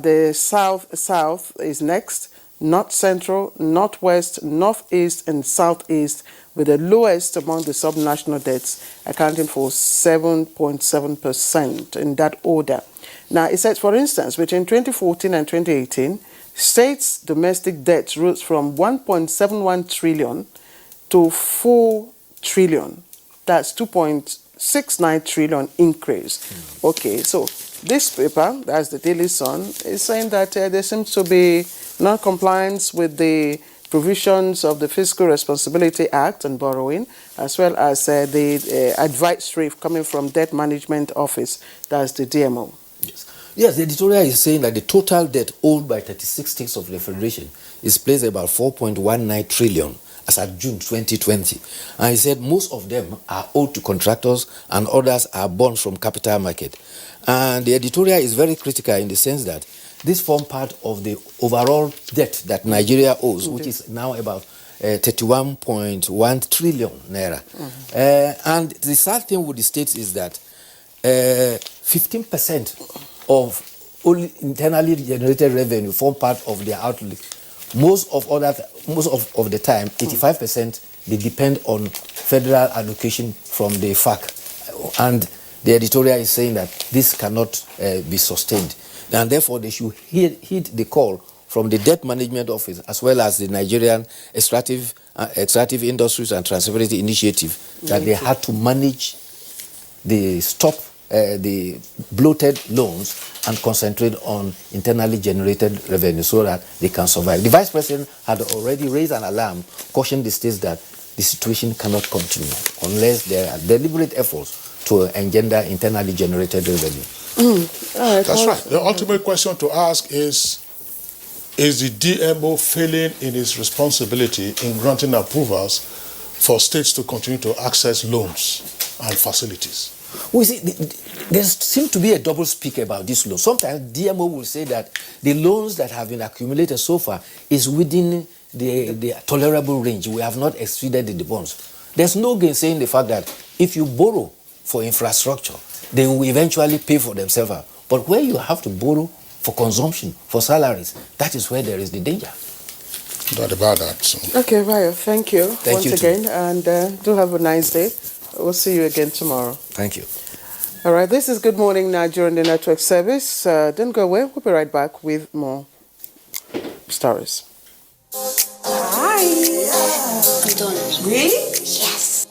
The South is next. North Central, Northwest, Northeast, and Southeast, with the lowest among the subnational debts, accounting for 7.7% in that order. Now, it says, for instance, between 2014 and 2018, states' domestic debts rose from 1.71 trillion to 4 trillion. That's 2.69 trillion increase. Okay, so this paper, that's the Daily Sun, is saying that there seems to be non-compliance with the provisions of the Fiscal Responsibility Act on borrowing, as well as the advisory coming from Debt Management Office, that's the DMO.
Yes, the editorial is saying that the total debt owed by 36 states of the Federation is placed at about 4.19 trillion as at June 2020. And he said most of them are owed to contractors and others are bonds from capital market. And the editorial is very critical in the sense that this forms part of the overall debt that Nigeria owes, which is now about 31.1 trillion naira. And the sad thing with the states is that 15% of only internally generated revenue form part of their outlook. Most of the time, 85%, they depend on federal allocation from the FAC. And the editorial is saying that this cannot be sustained. And therefore, they should heed the call from the Debt Management Office, as well as the Nigerian Extractive Industries and Transferability Initiative, that they had to manage the the bloated loans and concentrate on internally generated revenue so that they can survive. The Vice President had already raised an alarm, cautioned the states that the situation cannot continue unless there are deliberate efforts to engender internally generated revenue.
That's right. The ultimate question to ask is the DMO failing in its responsibility in granting approvals for states to continue to access loans and facilities?
We see, there seems to be a double speak about this loan. Sometimes DMO will say that the loans that have been accumulated so far is within the tolerable range. We have not exceeded the bonds. There's no gainsaying the fact that if you borrow for infrastructure, they will eventually pay for themselves. But where you have to borrow for consumption, for salaries, that is where there is the danger.
Not about that. So.
Okay, Vayo, thank you
Thank you
again, and do have a nice day. We'll see you again tomorrow.
Thank you.
All right, this is Good Morning Nigerian, the network service. Don't go away. We'll be right back with more stories.
Hi. I'm done. Really? Yes.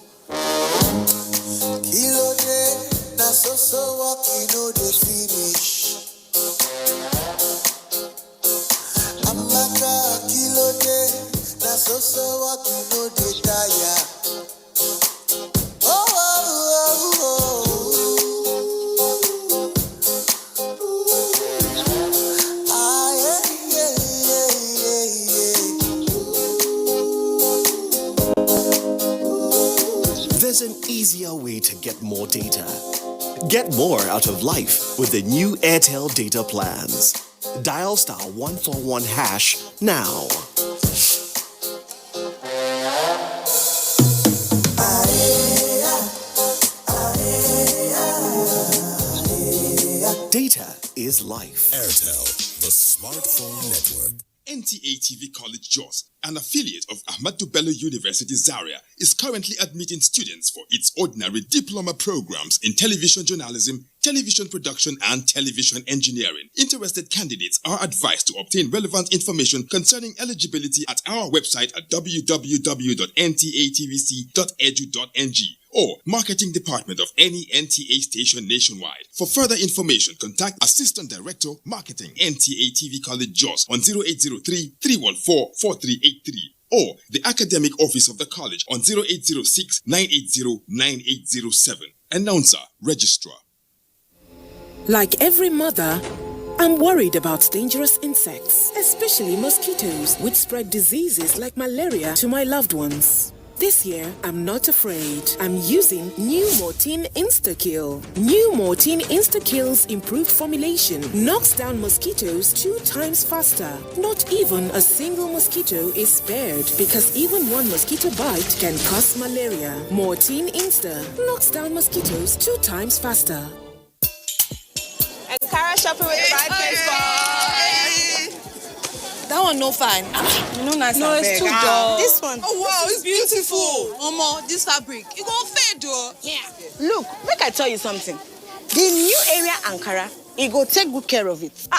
There's an easier way to get more data. Get more out of life with the new Airtel data plans. Dial *141# now. Data is life.
Airtel, the smartphone network. NTA TV College Jos, an affiliate of Ahmadu Bello University Zaria, is currently admitting students for its ordinary diploma programs in television journalism, television production, and television engineering. Interested candidates are advised to obtain relevant information concerning eligibility at our website at www.ntatvc.edu.ng or marketing department of any NTA station nationwide. For further information, contact Assistant Director, Marketing, NTA TV College Jos on 0803-314-4383 or the Academic Office of the College on 0806-980-9807. Announcer, Registrar.
Like every mother, I'm worried about dangerous insects, especially mosquitoes, which spread diseases like malaria to my loved ones. This year, I'm not afraid. I'm using new Mortein Insta-Kill. New Mortein Insta-Kill's improved formulation knocks down mosquitoes 2 times faster. Not even a single mosquito is spared because even one mosquito bite can cause malaria. Mortein Insta knocks down mosquitoes 2 times faster.
Ankara shopping with the right place for.
That one no fine.
No, it's too dull.
This one. Oh wow, it's beautiful. Omo, this fabric. It gon' fade though.
Yeah. Look, make I tell you something. The new area Ankara, it go take good care of it.
No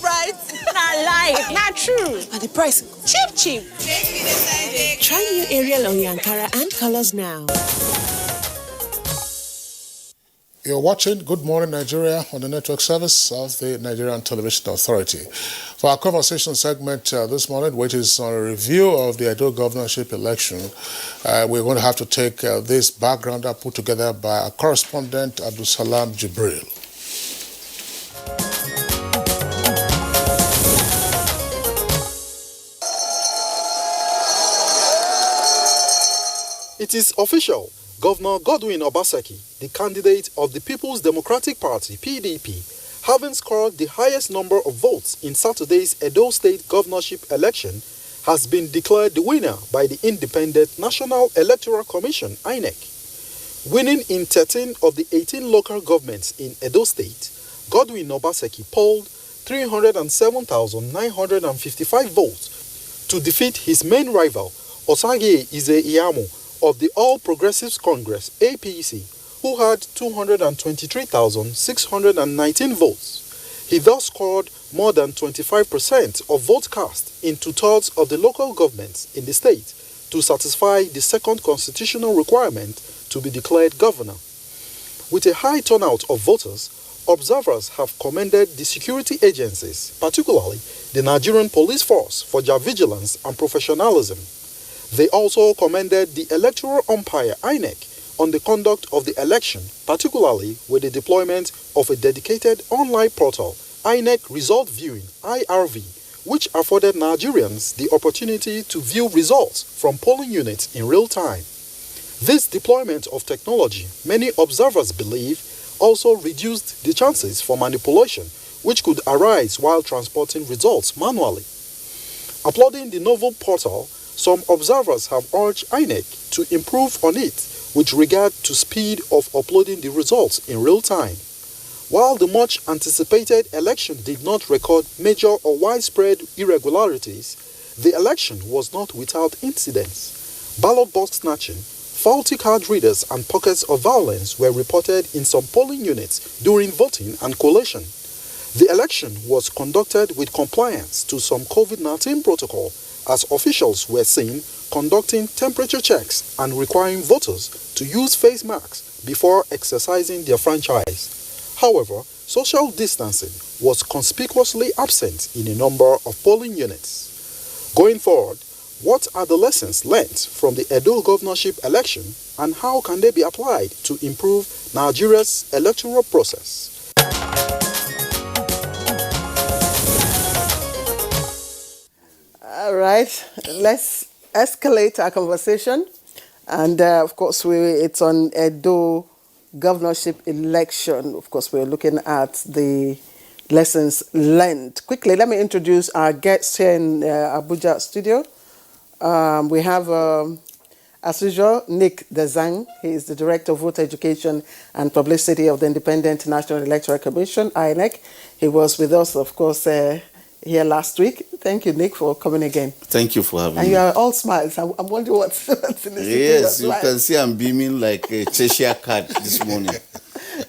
right.
Not lie. Not true.
And the price cheap.
Try new Ariel on your Ankara and colors now.
You're watching Good Morning Nigeria on the network service of the Nigerian Television Authority. For our conversation segment this morning, which is on a review of the Edo governorship election, we're going to have to take this background put together by our correspondent, Abdulsalam Jibril.
It is official. Governor Godwin Obaseki, the candidate of the People's Democratic Party, PDP, having scored the highest number of votes in Saturday's Edo State governorship election, has been declared the winner by the Independent National Electoral Commission, INEC. Winning in 13 of the 18 local governments in Edo State, Godwin Obaseki polled 307,955 votes to defeat his main rival, Osage Ize Iyamo, of the All Progressives Congress, APC, who had 223,619 votes. He thus scored more than 25% of votes cast in 2/3 of the local governments in the state to satisfy the second constitutional requirement to be declared governor. With a high turnout of voters, observers have commended the security agencies, particularly the Nigerian police force, for their vigilance and professionalism. They also commended the electoral umpire, INEC, on the conduct of the election, particularly with the deployment of a dedicated online portal, INEC Result Viewing, IRV, which afforded Nigerians the opportunity to view results from polling units in real time. This deployment of technology, many observers believe, also reduced the chances for manipulation, which could arise while transporting results manually. Applauding the novel portal, some observers have urged INEC to improve on it with regard to speed of uploading the results in real time. While the much anticipated election did not record major or widespread irregularities, the election was not without incidents. Ballot box snatching, faulty card readers and pockets of violence were reported in some polling units during voting and collation. The election was conducted with compliance to some COVID-19 protocol, as officials were seen conducting temperature checks and requiring voters to use face masks before exercising their franchise. However, social distancing was conspicuously absent in a number of polling units. Going forward, what are the lessons learned from the Edo governorship election and how can they be applied to improve Nigeria's electoral process?
All right, let's escalate our conversation. And of course, it's on Edo governorship election. Of course, we're looking at the lessons learned. Quickly, let me introduce our guests here in Abuja studio. We have, as usual, Nick Dezang. He is the Director of Voter Education and Publicity of the Independent National Electoral Commission, INEC. He was with us, of course, here last week. Thank you, Nick, for coming again.
Thank you for having me.
And you are all smiles. I'm wondering what's in the
Yes, you can see I'm beaming like a Cheshire cat this morning.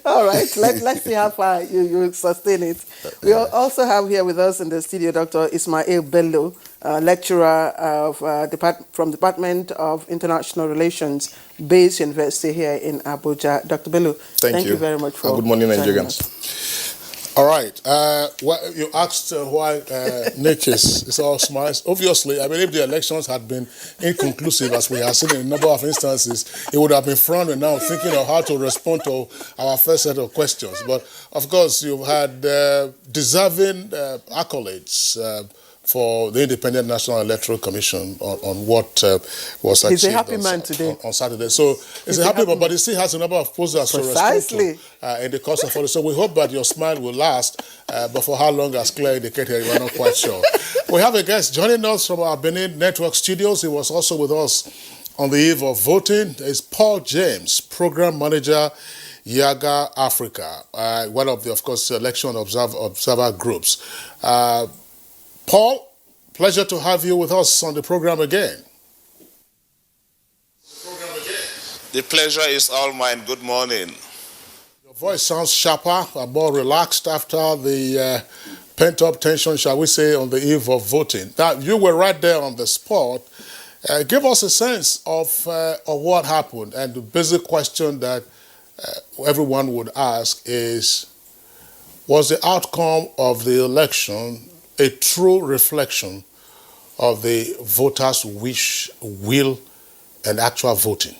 All right, let's see how far you sustain it. We also have here with us in the studio Dr. Ismail Bello, lecturer from Department of International Relations, Bayes University here in Abuja. Dr. Bello, thank you very much for
good morning,
Nigerians.
All right. Well, you asked why Nick is all smiles. Obviously, I believe the elections had been inconclusive, as we have seen in a number of instances. It would have been frowning now, thinking of how to respond to our first set of questions. But, of course, you've had deserving accolades for the Independent National Electoral Commission on what was achieved.
He's a happy man today.
On Saturday. So he's a happy man, but he still has a number of posters to respond to in the course of it. So we hope that your smile will last, but for how long, as Claire indicated, we're not quite sure. We have a guest joining us from our Benin Network studios. He was also with us on the eve of voting. It's Paul James, Program Manager, Yaga Africa, one of the, of course, election observer groups. Paul, pleasure to have you with us on the program again.
The pleasure is all mine. Good morning.
Your voice sounds sharper and more relaxed after the pent-up tension, shall we say, on the eve of voting. Now, you were right there on the spot. Give us a sense of what happened. And the basic question that everyone would ask is, was the outcome of the election a true reflection of the voters' wish, will, and actual voting?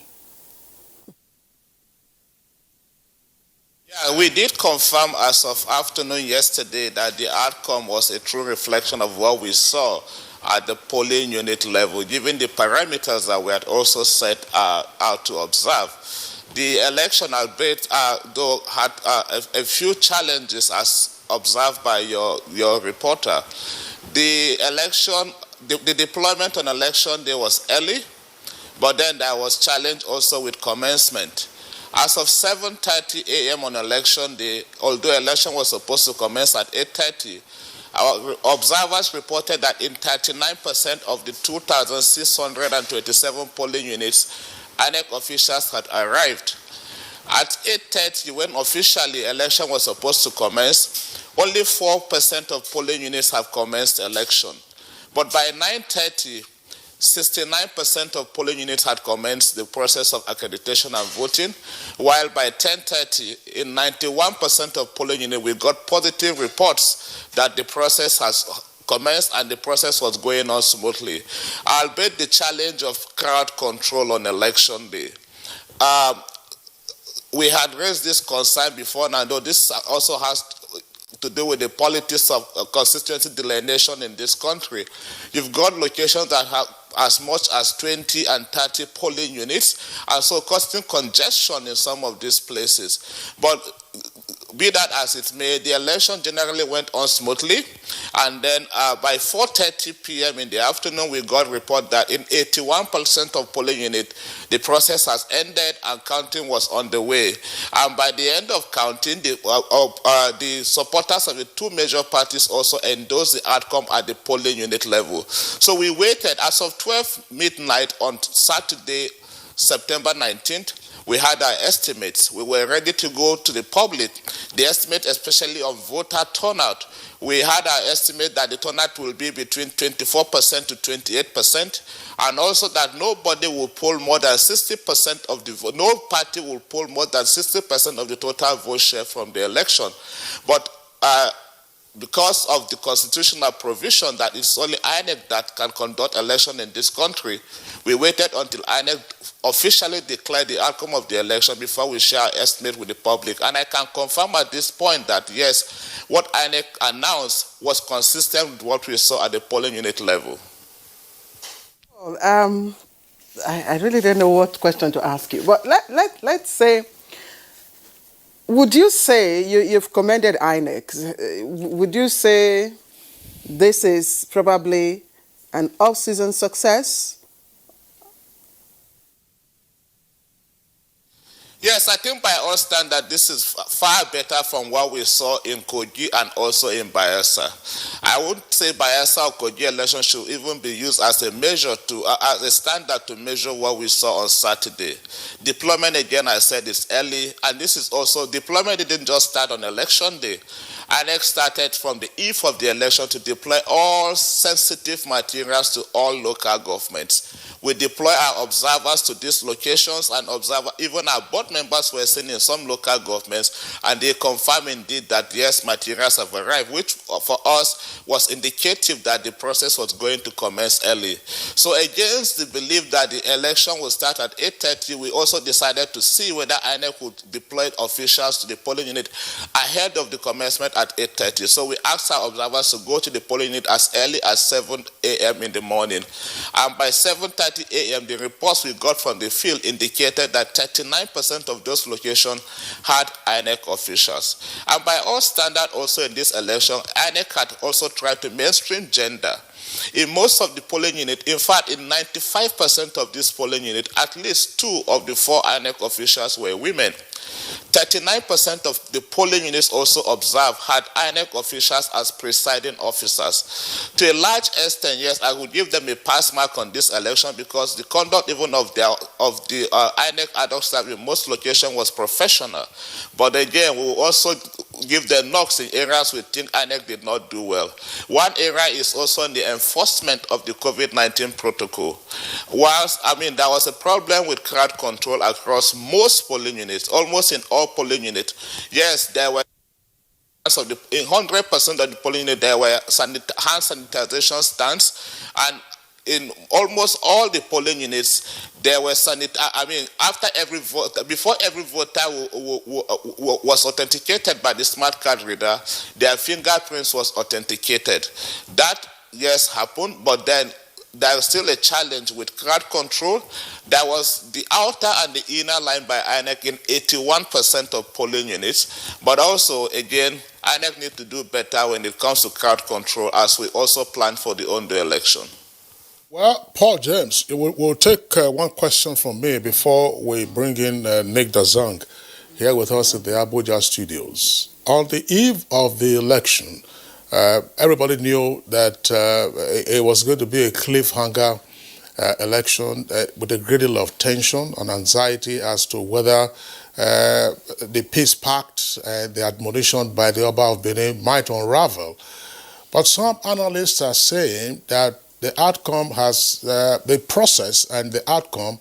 Yeah, we did confirm as of afternoon yesterday that the outcome was a true reflection of what we saw at the polling unit level, given the parameters that we had also set out to observe. The election, albeit though had a few challenges as observed by your reporter. The election, the deployment on election day was early, but then there was challenge also with commencement. As of 7:30 a.m. on election day, although election was supposed to commence at 8:30, our observers reported that in 39% of the 2,627 polling units, INEC officials had arrived. At 8:30, when officially election was supposed to commence, only 4% of polling units have commenced election. But by 9:30, 69% of polling units had commenced the process of accreditation and voting, while by 10:30, in 91% of polling units, we got positive reports that the process has commenced and the process was going on smoothly, albeit the challenge of crowd control on election day. We had raised this concern before, and although this also has to do with the politics of constituency delineation in this country. You've got locations that have as much as 20 and 30 polling units, and so causing congestion in some of these places. But be that as it may, the election generally went on smoothly, and then by 4:30 p.m. in the afternoon, we got report that in 81% of polling units, the process has ended and counting was on the way. And by the end of counting, the supporters of the two major parties also endorsed the outcome at the polling unit level. So we waited as of 12 midnight on Saturday, September 19th. We had our estimates. We were ready to go to the public. The estimate, especially on voter turnout, we had our estimate that the turnout will be between 24% to 28%, and also that nobody will poll more than 60% of the vote. No party will poll more than 60% of the total vote share from the election. But because of the constitutional provision that it's only INEC that can conduct election in this country, we waited until INEC officially declared the outcome of the election before we share our estimate with the public. And I can confirm at this point that, yes, what INEC announced was consistent with what we saw at the polling unit level.
Well, I really don't know what question to ask you. But let's say, would you say, you've commended INEC, would you say this is probably an off-season success?
Yes, I think by all standards, this is far better from what we saw in Kogi and also in Bayelsa. I wouldn't say Bayelsa or Kogi election should even be used as a measure as a standard to measure what we saw on Saturday. Deployment, again, I said, is early, and this is also, deployment didn't just start on election day. INEC started from the eve of the election to deploy all sensitive materials to all local governments. We deploy our observers to these locations, and even our board members were seen in some local governments, and they confirm indeed that yes, materials have arrived, which for us was indicative that the process was going to commence early. So against the belief that the election will start at 8:30, we also decided to see whether INEC would deploy officials to the polling unit ahead of the commencement at 8:30. So we asked our observers to go to the polling unit as early as 7 a.m. in the morning. And by 7:30 a.m., the reports we got from the field indicated that 39% of those locations had INEC officials. And by all standards also in this election, INEC had also tried to mainstream gender. In most of the polling units, in fact, in 95% of this polling unit, at least 2 of the 4 INEC officials were women. 39% of the polling units also observed had INEC officials as presiding officers. To a large extent, yes, I would give them a pass mark on this election because the conduct even of the INEC ad hoc staff in most locations was professional. But again, we will also give them knocks in areas we think INEC did not do well. One area is also in the enforcement of the COVID-19 protocol. Whilst, there was a problem with crowd control across most polling units, almost in all polling units. Yes, there were in 100% of the polling units, there were hand sanitization stands, and in almost all the polling units, there were after every vote, before every voter was authenticated by the smart card reader, their fingerprints was authenticated. That, yes, happened, but then there is still a challenge with crowd control. There was the outer and the inner line by INEC in 81% of polling units, but also, again, INEC need to do better when it comes to crowd control as we also plan for the Ondo election.
Well, Paul James, we'll take one question from me before we bring in Nick Dazang here with us in the Abuja studios. On the eve of the election, everybody knew that it was going to be a cliffhanger election with a great deal of tension and anxiety as to whether the peace pact and the admonition by the Oba of Benin might unravel. But some analysts are saying that the outcome has, the process and the outcome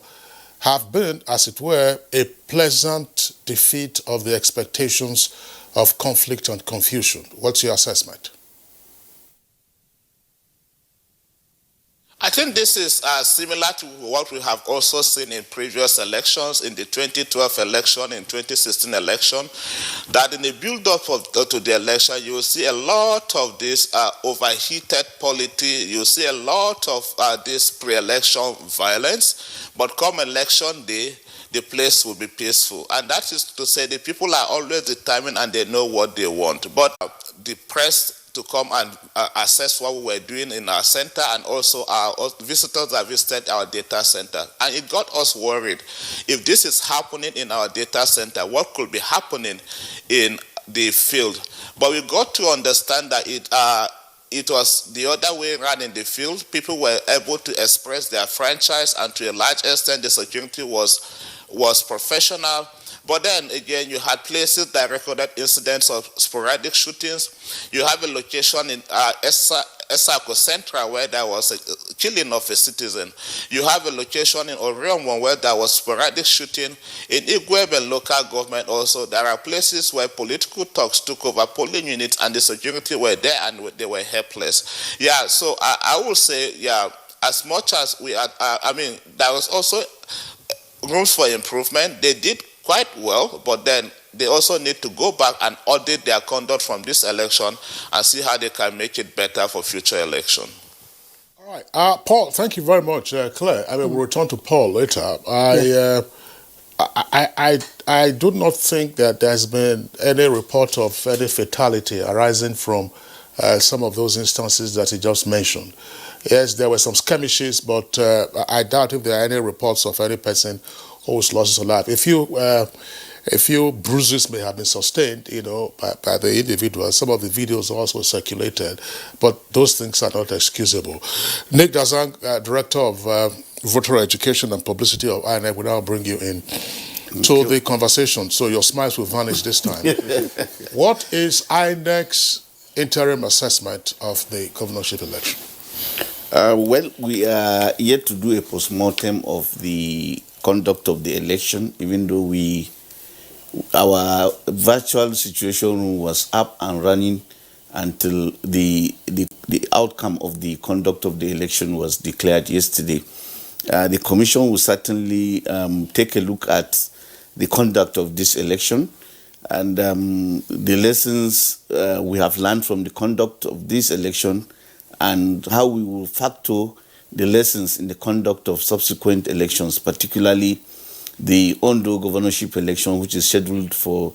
have been, as it were, a pleasant defeat of the expectations of conflict and confusion. What's your assessment?
I think this is similar to what we have also seen in previous elections, in the 2012 election, in 2016 election, that in the build-up to the election, you will see a lot of this overheated polity, you will see a lot of this pre-election violence, but come election day, the place will be peaceful. And that is to say the people are always determined and they know what they want. But the press to come and assess what we were doing in our center, and also our visitors that visited our data center. And it got us worried. If this is happening in our data center, what could be happening in the field? But we got to understand that it was the other way around in the field. People were able to express their franchise, and to a large extent, the security was professional. But then again, you had places that recorded incidents of sporadic shootings. You have a location in Esako Central where there was a killing of a citizen. You have a location in Oriomon where there was sporadic shooting. In Igwebe local government also, there are places where political talks took over polling units and the security were there and they were helpless. Yeah, so I will say, yeah, as much as we are, there was also room for improvement. They did quite well, but then they also need to go back and audit their conduct from this election and see how they can make it better for future election.
All right. Paul, thank you very much. Claire, we'll return to Paul later. I do not think that there's been any report of any fatality arising from some of those instances that he just mentioned. Yes, there were some skirmishes, but I doubt if there are any reports of any person who was lost his life. A few bruises may have been sustained, by the individual. Some of the videos also circulated, but those things are not excusable. Nick Dazang, Director of Voter Education and Publicity of INEC, will now bring you in to the conversation, so your smiles will vanish this time. What is INEC's interim assessment of the governorship election?
Well, we are yet to do a postmortem of the conduct of the election, even though our virtual situation was up and running until the outcome of the conduct of the election was declared yesterday. The Commission will certainly take a look at the conduct of this election And the lessons we have learned from the conduct of this election and how we will factor the lessons in the conduct of subsequent elections, particularly the Ondo governorship election, which is scheduled for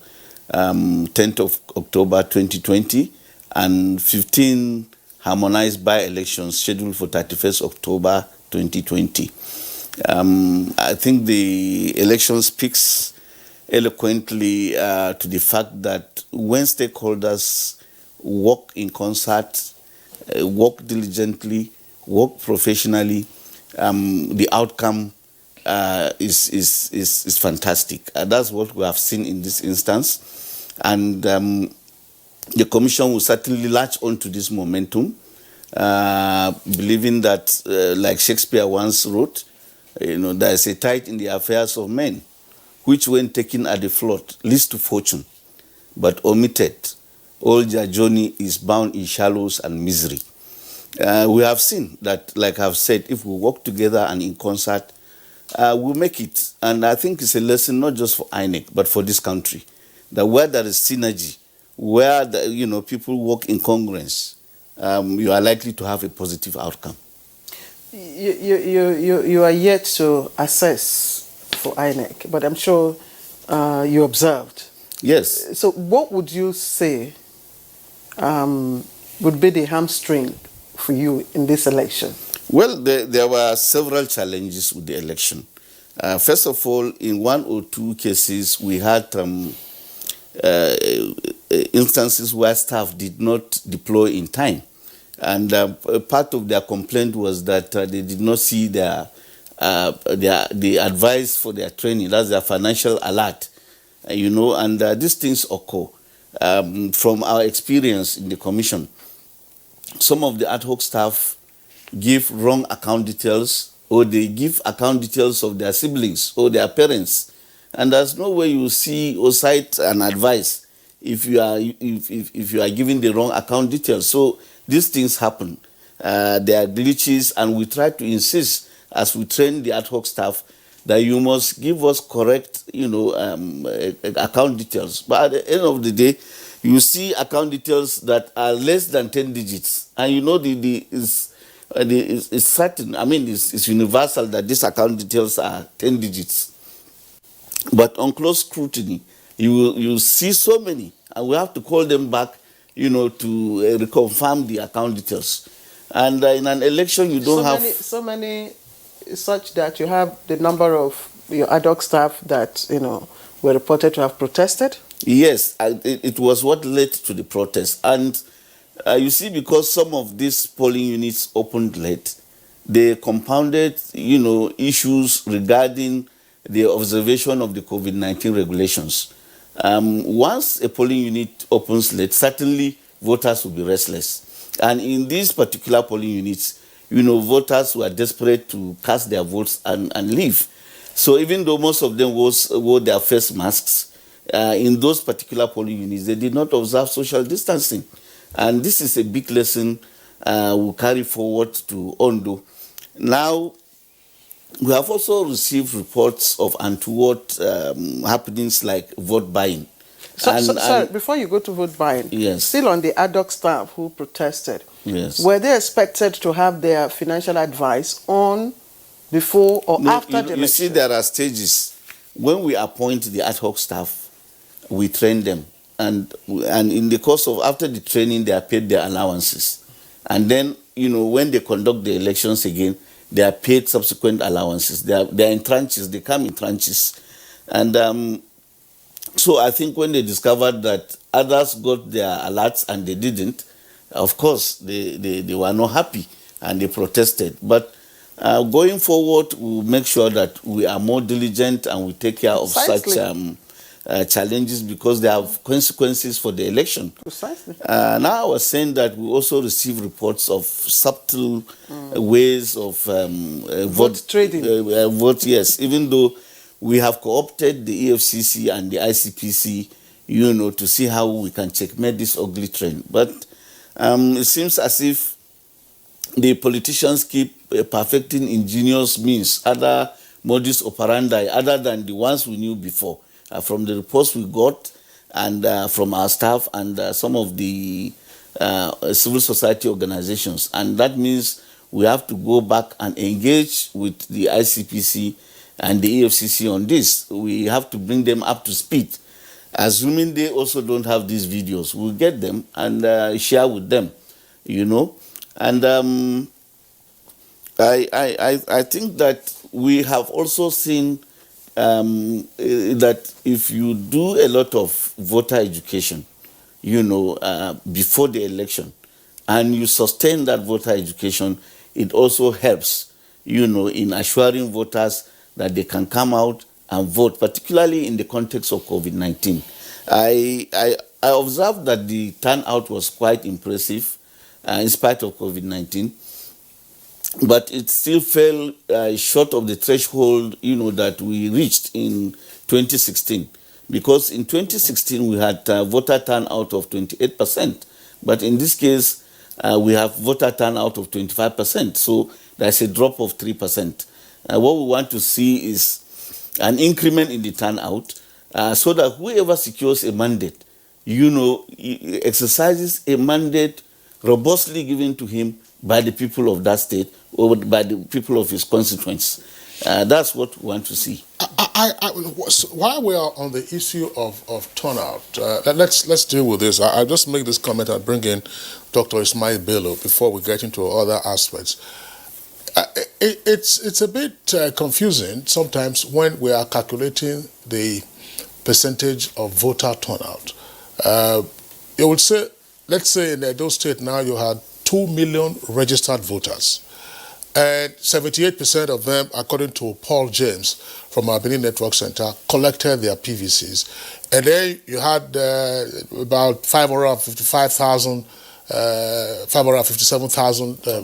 10th of October 2020, and 15 harmonized by-elections scheduled for 31st October 2020. I think the election speaks eloquently to the fact that when stakeholders work in concert, work diligently, work professionally, the outcome is fantastic. That's what we have seen in this instance. And the Commission will certainly latch on to this momentum, believing that, like Shakespeare once wrote, there is a tide in the affairs of men, which when taken at the flood leads to fortune, but omitted, all their journey is bound in shallows and misery. We have seen that, like I've said, if we work together and in concert, we'll make it. And I think it's a lesson not just for INEC, but for this country, that where there is synergy, where people work in congruence, you are likely to have a positive outcome.
You are yet to assess for INEC, but I'm sure you observed.
Yes.
So what would you say would be the hamstring for you in this election?
Well, there were several challenges with the election. First of all, in 1 or 2 cases, we had instances where staff did not deploy in time. And part of their complaint was that they did not see the advice for their training, that's their financial alert, and these things occur. From our experience in the commission, some of the ad hoc staff give wrong account details, or they give account details of their siblings or their parents. And there's no way you see or cite an advice if you are giving the wrong account details. So these things happen. There are glitches, and we try to insist as we train the ad hoc staff that you must give us correct, account details. But at the end of the day, you see account details that are less than 10 digits, and it's certain. I mean, it's universal that these account details are 10 digits. But on close scrutiny, you see so many, and we have to call them back, to reconfirm the account details. And in an election, you don't have
so many such that you have the number of your ad hoc staff that were reported to have protested.
Yes, it was what led to the protest. And you see, because some of these polling units opened late, they compounded, issues regarding the observation of the COVID-19 regulations. Once a polling unit opens late, certainly voters will be restless. And in these particular polling units, voters were desperate to cast their votes and leave. So even though most of them wore their face masks, in those particular polling units, they did not observe social distancing. And this is a big lesson we'll carry forward to Ondo. Now, we have also received reports of untoward happenings like vote buying.
Sorry, before you go to vote buying,
yes.
Still on the ad hoc staff who protested,
yes.
Were they expected to have their financial advice on before or after the election?
You see, there are stages. When we appoint the ad hoc staff, we train them. And in the course of, after the training, they are paid their allowances. And then, when they conduct the elections again, they are paid subsequent allowances. They are in tranches. They come in tranches. And so I think when they discovered that others got their alerts and they didn't, of course, they were not happy and they protested. But going forward, we'll make sure that we are more diligent and we take care of
Precisely.
such challenges, because they have consequences for the election.
Precisely.
Now I was saying that we also receive reports of subtle ways of
vote trading.
Vote, yes, even though we have co-opted the EFCC and the ICPC, to see how we can checkmate this ugly trend. But it seems as if the politicians keep perfecting ingenious means, other modus operandi, other than the ones we knew before. From the reports we got, and from our staff and some of the civil society organizations. And that means we have to go back and engage with the ICPC and the EFCC on this. We have to bring them up to speed. Assuming they also don't have these videos, we'll get them and share with them, you know. And I think that we have also seen that if you do a lot of voter education, you know, before the election, and you sustain that voter education, it also helps, you know, in assuring voters that they can come out and vote, particularly in the context of COVID-19. I observed that the turnout was quite impressive in spite of COVID-19, but it still fell short of the threshold, you know, that we reached in 2016. Because in 2016 we had voter turnout of 28%, but in this case we have voter turnout of 25%. So there's a drop of 3%. What we want to see is an increment in the turnout, so that whoever secures a mandate, you know, exercises a mandate robustly given to him by the people of that state or by the people of his constituents. That's what we want to see.
While we are on the issue of turnout, let's deal with this. I'll just make this comment and bring in Dr. Ismail Bello before we get into other aspects. It's a bit confusing sometimes when we are calculating the percentage of voter turnout. You would say, let's say in Edo State now you had 2 million registered voters, and 78% of them, according to Paul James from our Benin Network Center, collected their PVCs. And then you had about 557,000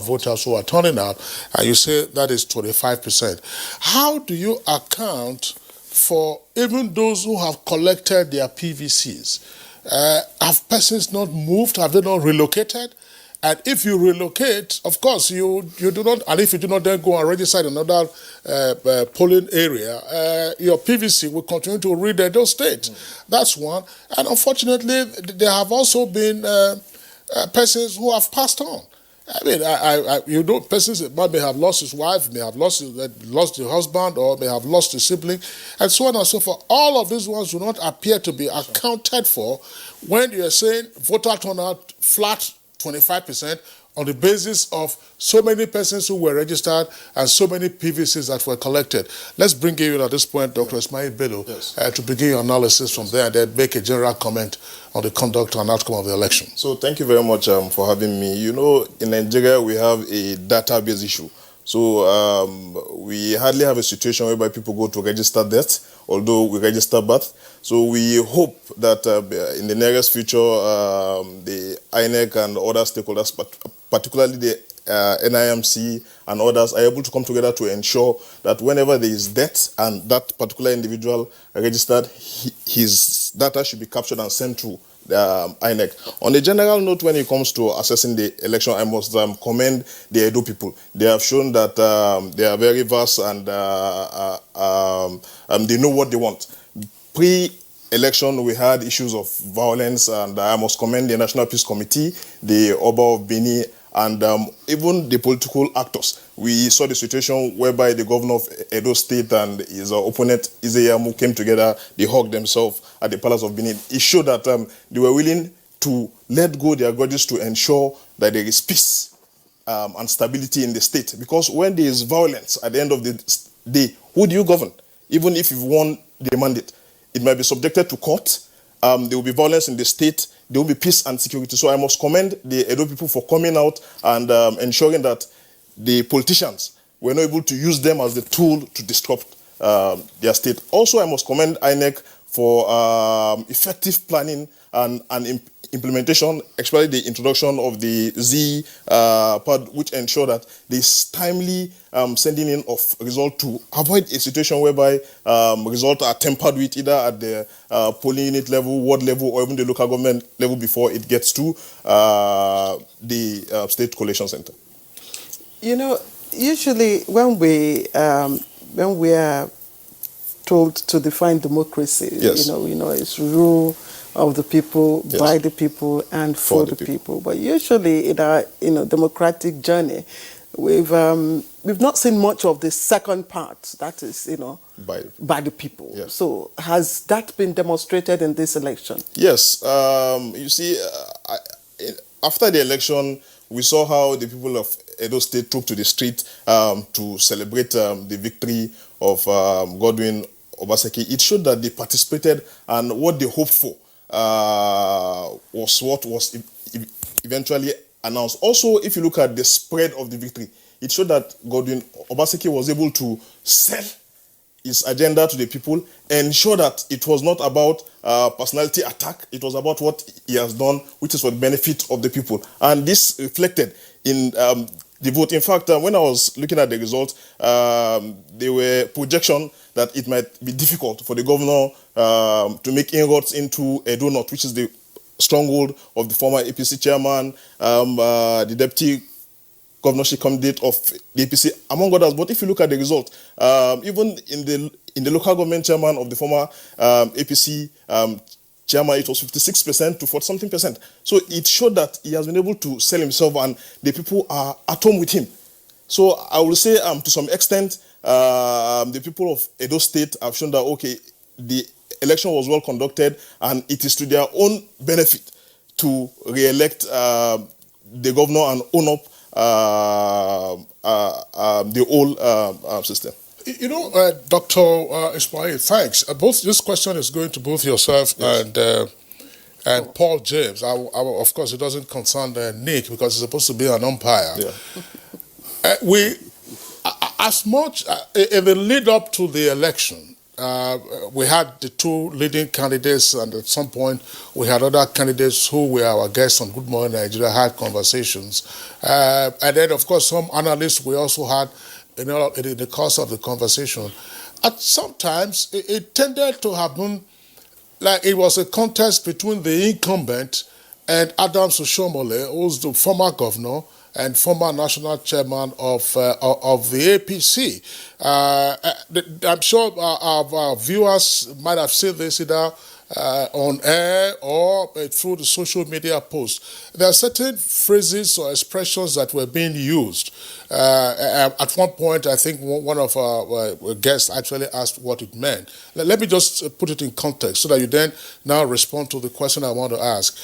voters who are turning out, and you say that is 25%. How do you account for even those who have collected their PVCs? Have persons not moved? Have they not relocated? And if you relocate, of course, you do not, and if you do not then go and register in another polling area, your PVC will continue to read Edo State. That's one. And unfortunately, there have also been persons who have passed on. I mean, you know, persons that may have lost his wife, may have lost the husband, or may have lost a sibling, and so on and so forth. All of these ones do not appear to be accounted for when you are saying voter turnout flat 25% on the basis of so many persons who were registered and so many PVCs that were collected. Let's bring you in at this point, Dr. Ismail Bello, to begin your analysis from there and then make a general comment on the conduct and outcome of the election.
So thank you very much for having me. You know, in Nigeria, we have a database issue. So we hardly have a situation whereby people go to register death, although we register birth. So we hope that in the nearest future, the INEC and other stakeholders, particularly the NIMC and others, are able to come together to ensure that whenever there is death and that particular individual registered, his data should be captured and sent to the INEC. On a general note, when it comes to assessing the election, I must commend the Edo people. They have shown that they are very versed and they know what they want. Pre-election, we had issues of violence, and I must commend the National Peace Committee, the Oba of Benin, and even the political actors. We saw the situation whereby the governor of Edo State and his opponent, Izeyamu, came together. They hugged themselves at the Palace of Benin. It showed that they were willing to let go their grudges to ensure that there is peace and stability in the state. Because when there is violence at the end of the day, who do you govern? Even if you've won the mandate, it might be subjected to court. There will be violence in the state. There will be peace and security. So I must commend the Edo people for coming out and ensuring that the politicians were not able to use them as the tool to disrupt their state. Also, I must commend INEC for effective planning and implementation, especially the introduction of the Z pod, which ensure that this timely sending in of result to avoid a situation whereby results are tampered with either at the polling unit level, ward level, or even the local government level before it gets to the state collation center. You know,
usually when we are told to define democracy.
Yes.
You know, it's rule of the people,
Yes.
by the people, and for the people. But usually in our democratic journey, we've not seen much of the second part. That is, by the people.
Yes.
So has that been demonstrated in this election?
Yes. You see, after the election, we saw how the people of Edo State took to the street to celebrate the victory of Godwin Obaseki. It showed that they participated, and what they hoped for was what was eventually announced. Also, if you look at the spread of the victory, it showed that Godwin Obaseki was able to sell his agenda to the people and show that it was not about personality attack. It was about what he has done, which is for the benefit of the people. And this reflected in the vote. In fact, when I was looking at the results, there were projections that it might be difficult for the governor to make inroads into Edo North, which is the stronghold of the former APC chairman, the deputy governorship candidate of the APC, among others. But if you look at the result, even in the local government chairman of the former APC chairman, it was 56% to 40-something%. So it showed that he has been able to sell himself, and the people are at home with him. So I will say, to some extent, the people of Edo State have shown that, okay, the election was well conducted, and it is to their own benefit to re-elect the governor and own up the whole system.
You know, Dr. Ismail, thanks. Both this question is going to both yourself and Paul James. Of course, it doesn't concern Nick because he's supposed to be an umpire. Yeah. As much in the lead up to the election, we had the two leading candidates, and at some point we had other candidates who were our guests on Good Morning Nigeria, had conversations. And then, of course, some analysts we also had in the course of the conversation. At sometimes, it tended to have been like it was a contest between the incumbent and Adams Oshomole, who's the former governor and former national chairman of the APC. I'm sure our viewers might have seen this either on air or through the social media posts. There are certain phrases or expressions that were being used. At one point, I think one of our guests actually asked what it meant. Let me just put it in context so that you then now respond to the question I want to ask.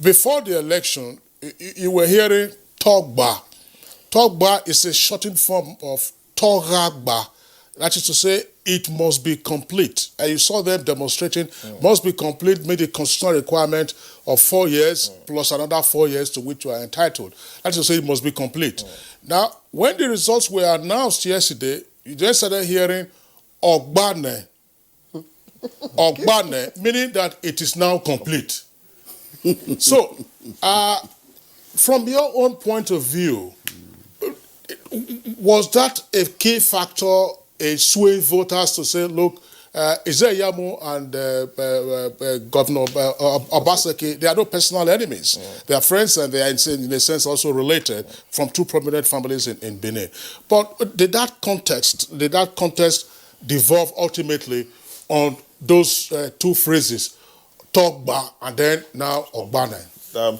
Before the election, you were hearing Togba. Togba is a shortened form of Toragba. That is to say, it must be complete. And you saw them demonstrating, must be complete, made a constitutional requirement of 4 years plus another 4 years to which you are entitled. That is to say, it must be complete. Now, when the results were announced yesterday, you then started hearing Ogbane. Ogbane, meaning that it is now complete. So, from your own point of view, was that a key factor in swaying voters to say, look, Izeyamu and Governor Obaseki, they are no personal enemies. They are friends, and they are, in a sense, also related from two prominent families in Benin. But did that contest devolve ultimately on those two phrases, Togba and then now Ogbane?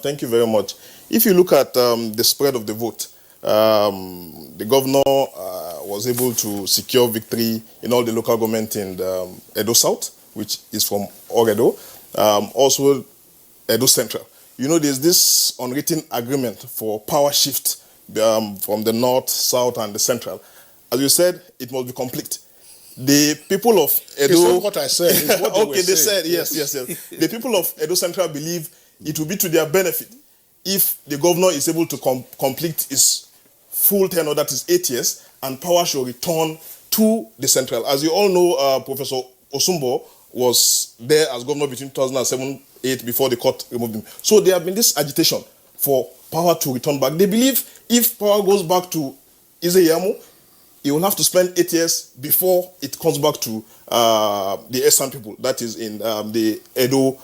Thank you very much. If you look at the spread of the vote, the governor was able to secure victory in all the local government in Edo South, which is from Oredo, also Edo Central. You know, there's this unwritten agreement for power shift from the north, south, and the central. As you said, it must be complete. The people of Edo...
It's not what I said, it's what they
okay, they
saying.
said, yes. The people of Edo Central believe it will be to their benefit if the governor is able to complete his full tenure, that is 8 years, and power shall return to the central. As you all know, Professor Osumbo was there as governor between 2007-2008 before the court removed him. So there have been this agitation for power to return back. They believe if power goes back to Izeyamu, he will have to spend 8 years before it comes back to the Eastern people, that is in the Edo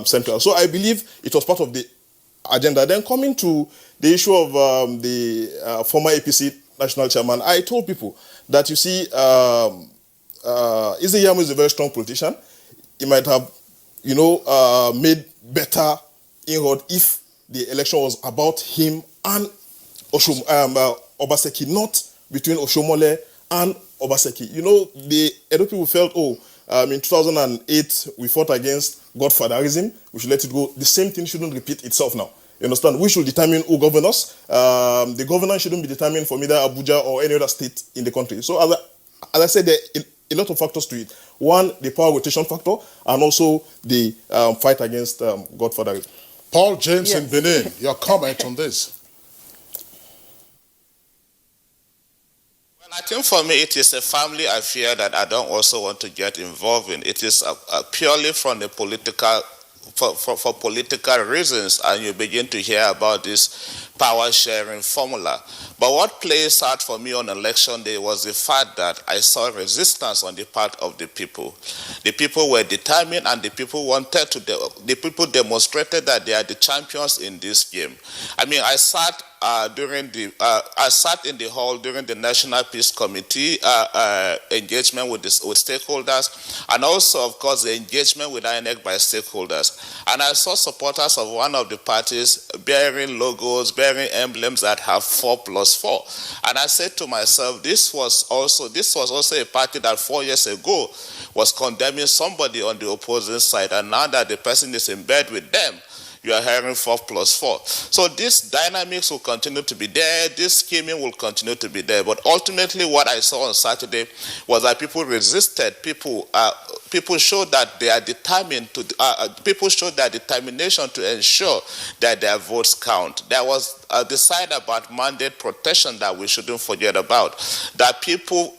Central. So I believe it was part of the agenda. Then coming to the issue of the former APC national chairman, I told people that, you see, Iziyamu is a very strong politician. He might have, made better inroad if the election was about him and Obaseki, not between Oshomole and Obaseki. The Edo people felt, in 2008, we fought against godfatherism. We should let it go. The same thing shouldn't repeat itself now. You understand? We should determine who governs us. The governance shouldn't be determined from either Abuja or any other state in the country. So as I said, there are a lot of factors to it. One, the power rotation factor, and also the fight against godfatherism.
Paul James in Benin, your comment on this?
I think for me it is a family affair that I don't also want to get involved in. It is purely from the political, for political reasons, and you begin to hear about this power sharing formula. But what plays out for me on election day was the fact that I saw resistance on the part of the people. The people were determined, and the people the people demonstrated that they are the champions in this game. I mean, I sat in the hall during the National Peace Committee engagement with stakeholders, and also, of course, the engagement with INEC by stakeholders. And I saw supporters of one of the parties bearing logos, bearing emblems that have 4+4. And I said to myself, this was also a party that 4 years ago was condemning somebody on the opposing side, and now that the person is in bed with them, you are hearing 4+4. So these dynamics will continue to be there. This scheming will continue to be there. But ultimately, what I saw on Saturday was that people resisted. People showed that they are determined to. People showed their determination to ensure that their votes count. There was the side about mandate protection that we shouldn't forget about. That people,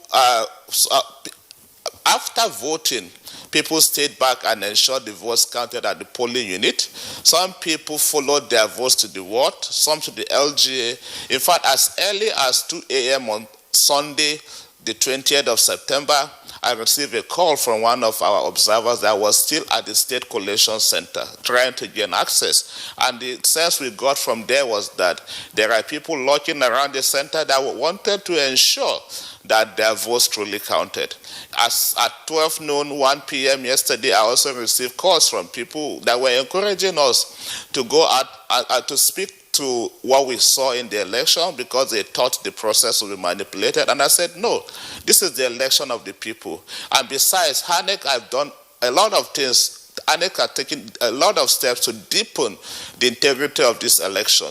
after voting, people stayed back and ensured the votes counted at the polling unit. Some people followed their votes to the ward, some to the LGA. In fact, as early as 2 a.m. on Sunday, the 20th of September, I received a call from one of our observers that was still at the State Collation Center trying to gain access. And the sense we got from there was that there are people lurking around the center that wanted to ensure that their votes truly counted. As at 12 noon, 1 p.m. yesterday, I also received calls from people that were encouraging us to go out to speak to what we saw in the election because they thought the process would be manipulated. And I said, no, this is the election of the people. And besides, INEC have done a lot of things. INEC have taken a lot of steps to deepen the integrity of this election.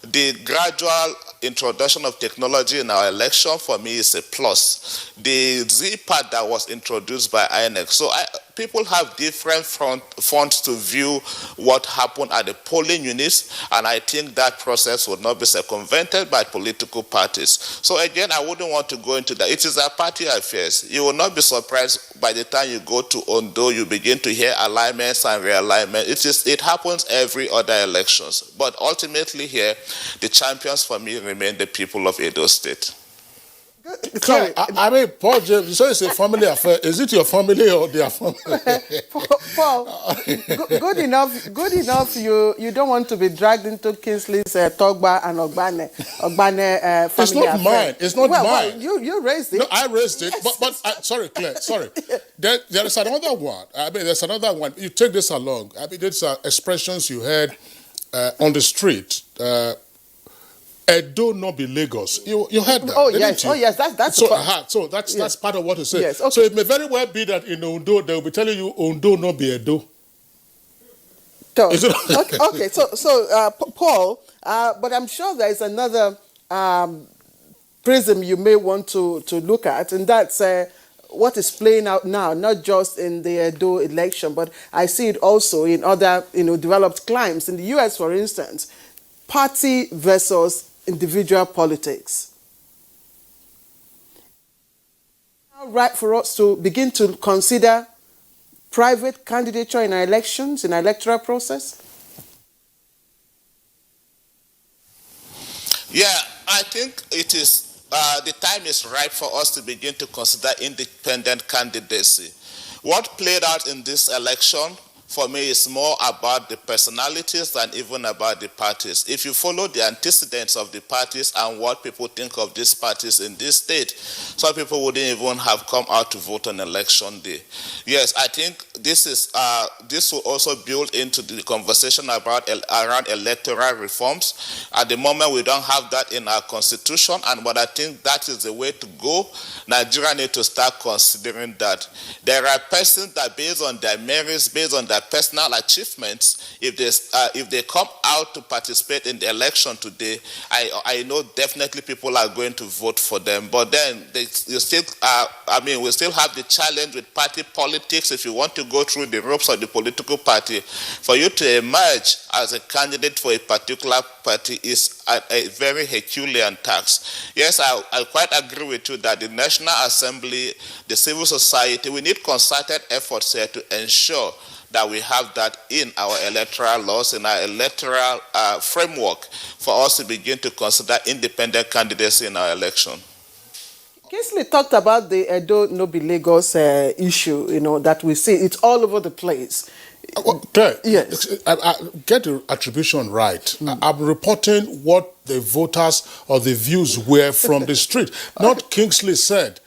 The gradual introduction of technology in our election, for me, is a plus. The Z-Pad that was introduced by INEC. So people have different fronts to view what happened at the polling units, and I think that process would not be circumvented by political parties. So again, I wouldn't want to go into that. It is a party affairs. You will not be surprised by the time you go to Ondo, you begin to hear alignments and realignments. It happens every other elections. But ultimately here, the champions for me remain the people of Edo State.
Sorry, I mean, Paul James, you say it's a family affair. Is it your family or their family?
Paul, good enough. You don't want to be dragged into Kingsley's Togba and Ogbane family
It's not
affair.
mine. It's not mine.
Well, you raised it.
No, I raised it. But sorry, Claire. Sorry. There is another one. I mean, there's another one. You take this along. I mean, there's expressions you heard on the street. Edo not be Lagos. You heard that?
Oh yes, that's
so that's part of what you say.
Yes, okay.
So it may very well be that in Ondo they will be telling you Ondo not be Edo.
Okay. So Paul, but I'm sure there is another prism you may want to look at, and that's what is playing out now, not just in the Edo election, but I see it also in other developed climes. In the US, for instance, party versus individual politics. Now, right for us to begin to consider private candidature in our elections, in our electoral process?
Yeah, I think it is. The time is ripe for us to begin to consider independent candidacy. What played out in this election for me, is more about the personalities than even about the parties. If you follow the antecedents of the parties and what people think of these parties in this state, some people wouldn't even have come out to vote on election day. Yes, I think this will also build into the conversation around electoral reforms. At the moment, we don't have that in our constitution, but I think that is the way to go. Nigeria need to start considering that there are persons that, based on their merits, based on their personal achievements, if they come out to participate in the election today, I know definitely people are going to vote for them. But then we still have the challenge with party politics. If you want to go through the ropes of the political party, for you to emerge as a candidate for a particular party is a very Herculean task. Yes, I quite agree with you that the National Assembly, the civil society, we need concerted efforts here to ensure that we have that in our electoral laws, in our electoral framework, for us to begin to consider independent candidacy in our election.
Kingsley talked about the Edo Nobi Lagos issue, that we see. It's all over the place.
Okay.
Yes.
I get the attribution right. I'm reporting what the voters or the views were from the street. Not Kingsley said.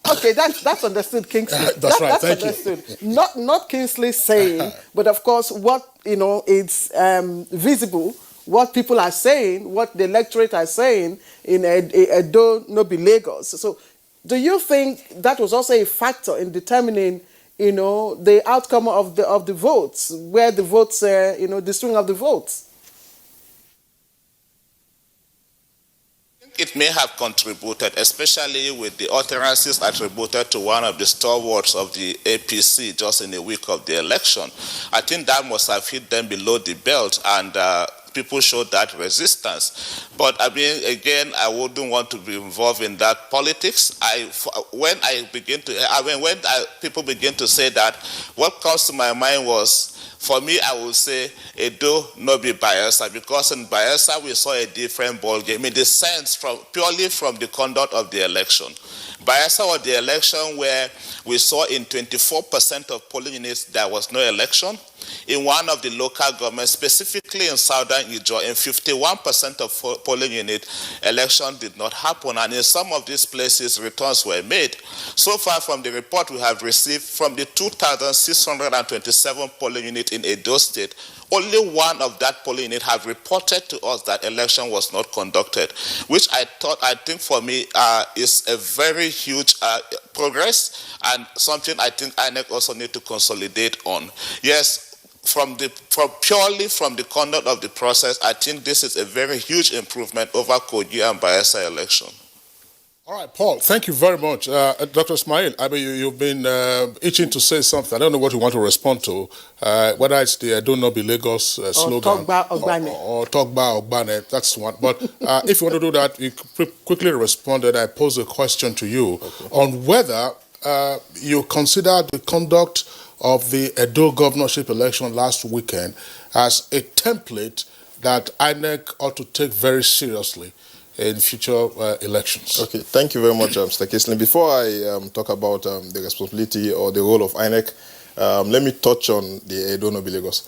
Okay, that's understood, Kingsley.
That's right, thank
understood. You. Not Kingsley saying, but of course what, it's visible, what people are saying, what the electorate are saying in Edo Nobi Lagos. So do you think that was also a factor in determining, the outcome of the votes, where the votes, the swing of the votes?
It may have contributed, especially with the utterances attributed to one of the stalwarts of the APC just in a week of the election. I think that must have hit them below the belt, and people showed that resistance. But again, I wouldn't want to be involved in that politics. When people begin to say that, what comes to my mind was, for me, I would say Edo Nobi Bayelsa, because in Bayelsa we saw a different ballgame in the sense purely from the conduct of the election. Bayelsa was the election where we saw in 24% of polling units there was no election. In one of the local governments, specifically in southern Ijaw, in 51% of polling units, election did not happen. And in some of these places, returns were made. So far from the report we have received, from the 2,627 polling units in Edo State, only one of that polling unit have reported to us that election was not conducted, which I think for me is a very huge progress, and something I think INEC also need to consolidate on. Yes, purely from the conduct of the process, I think this is a very huge improvement over Kogi and Bayelsa election.
All right, Paul, thank you very much. Dr. Ismail, you've been itching to say something. I don't know what you want to respond to, whether it's the Edo Nobi Lagos slogan or Togba Ogbane, that's one. But if you want to do that, you quickly responded. I posed a question to you on whether you consider the conduct of the Edo governorship election last weekend as a template that INEC ought to take very seriously in future elections. Okay,
thank you very much, Mr. Kingsley. Before I talk about the responsibility or the role of INEC, let me touch on the Edo Nobi Lagos.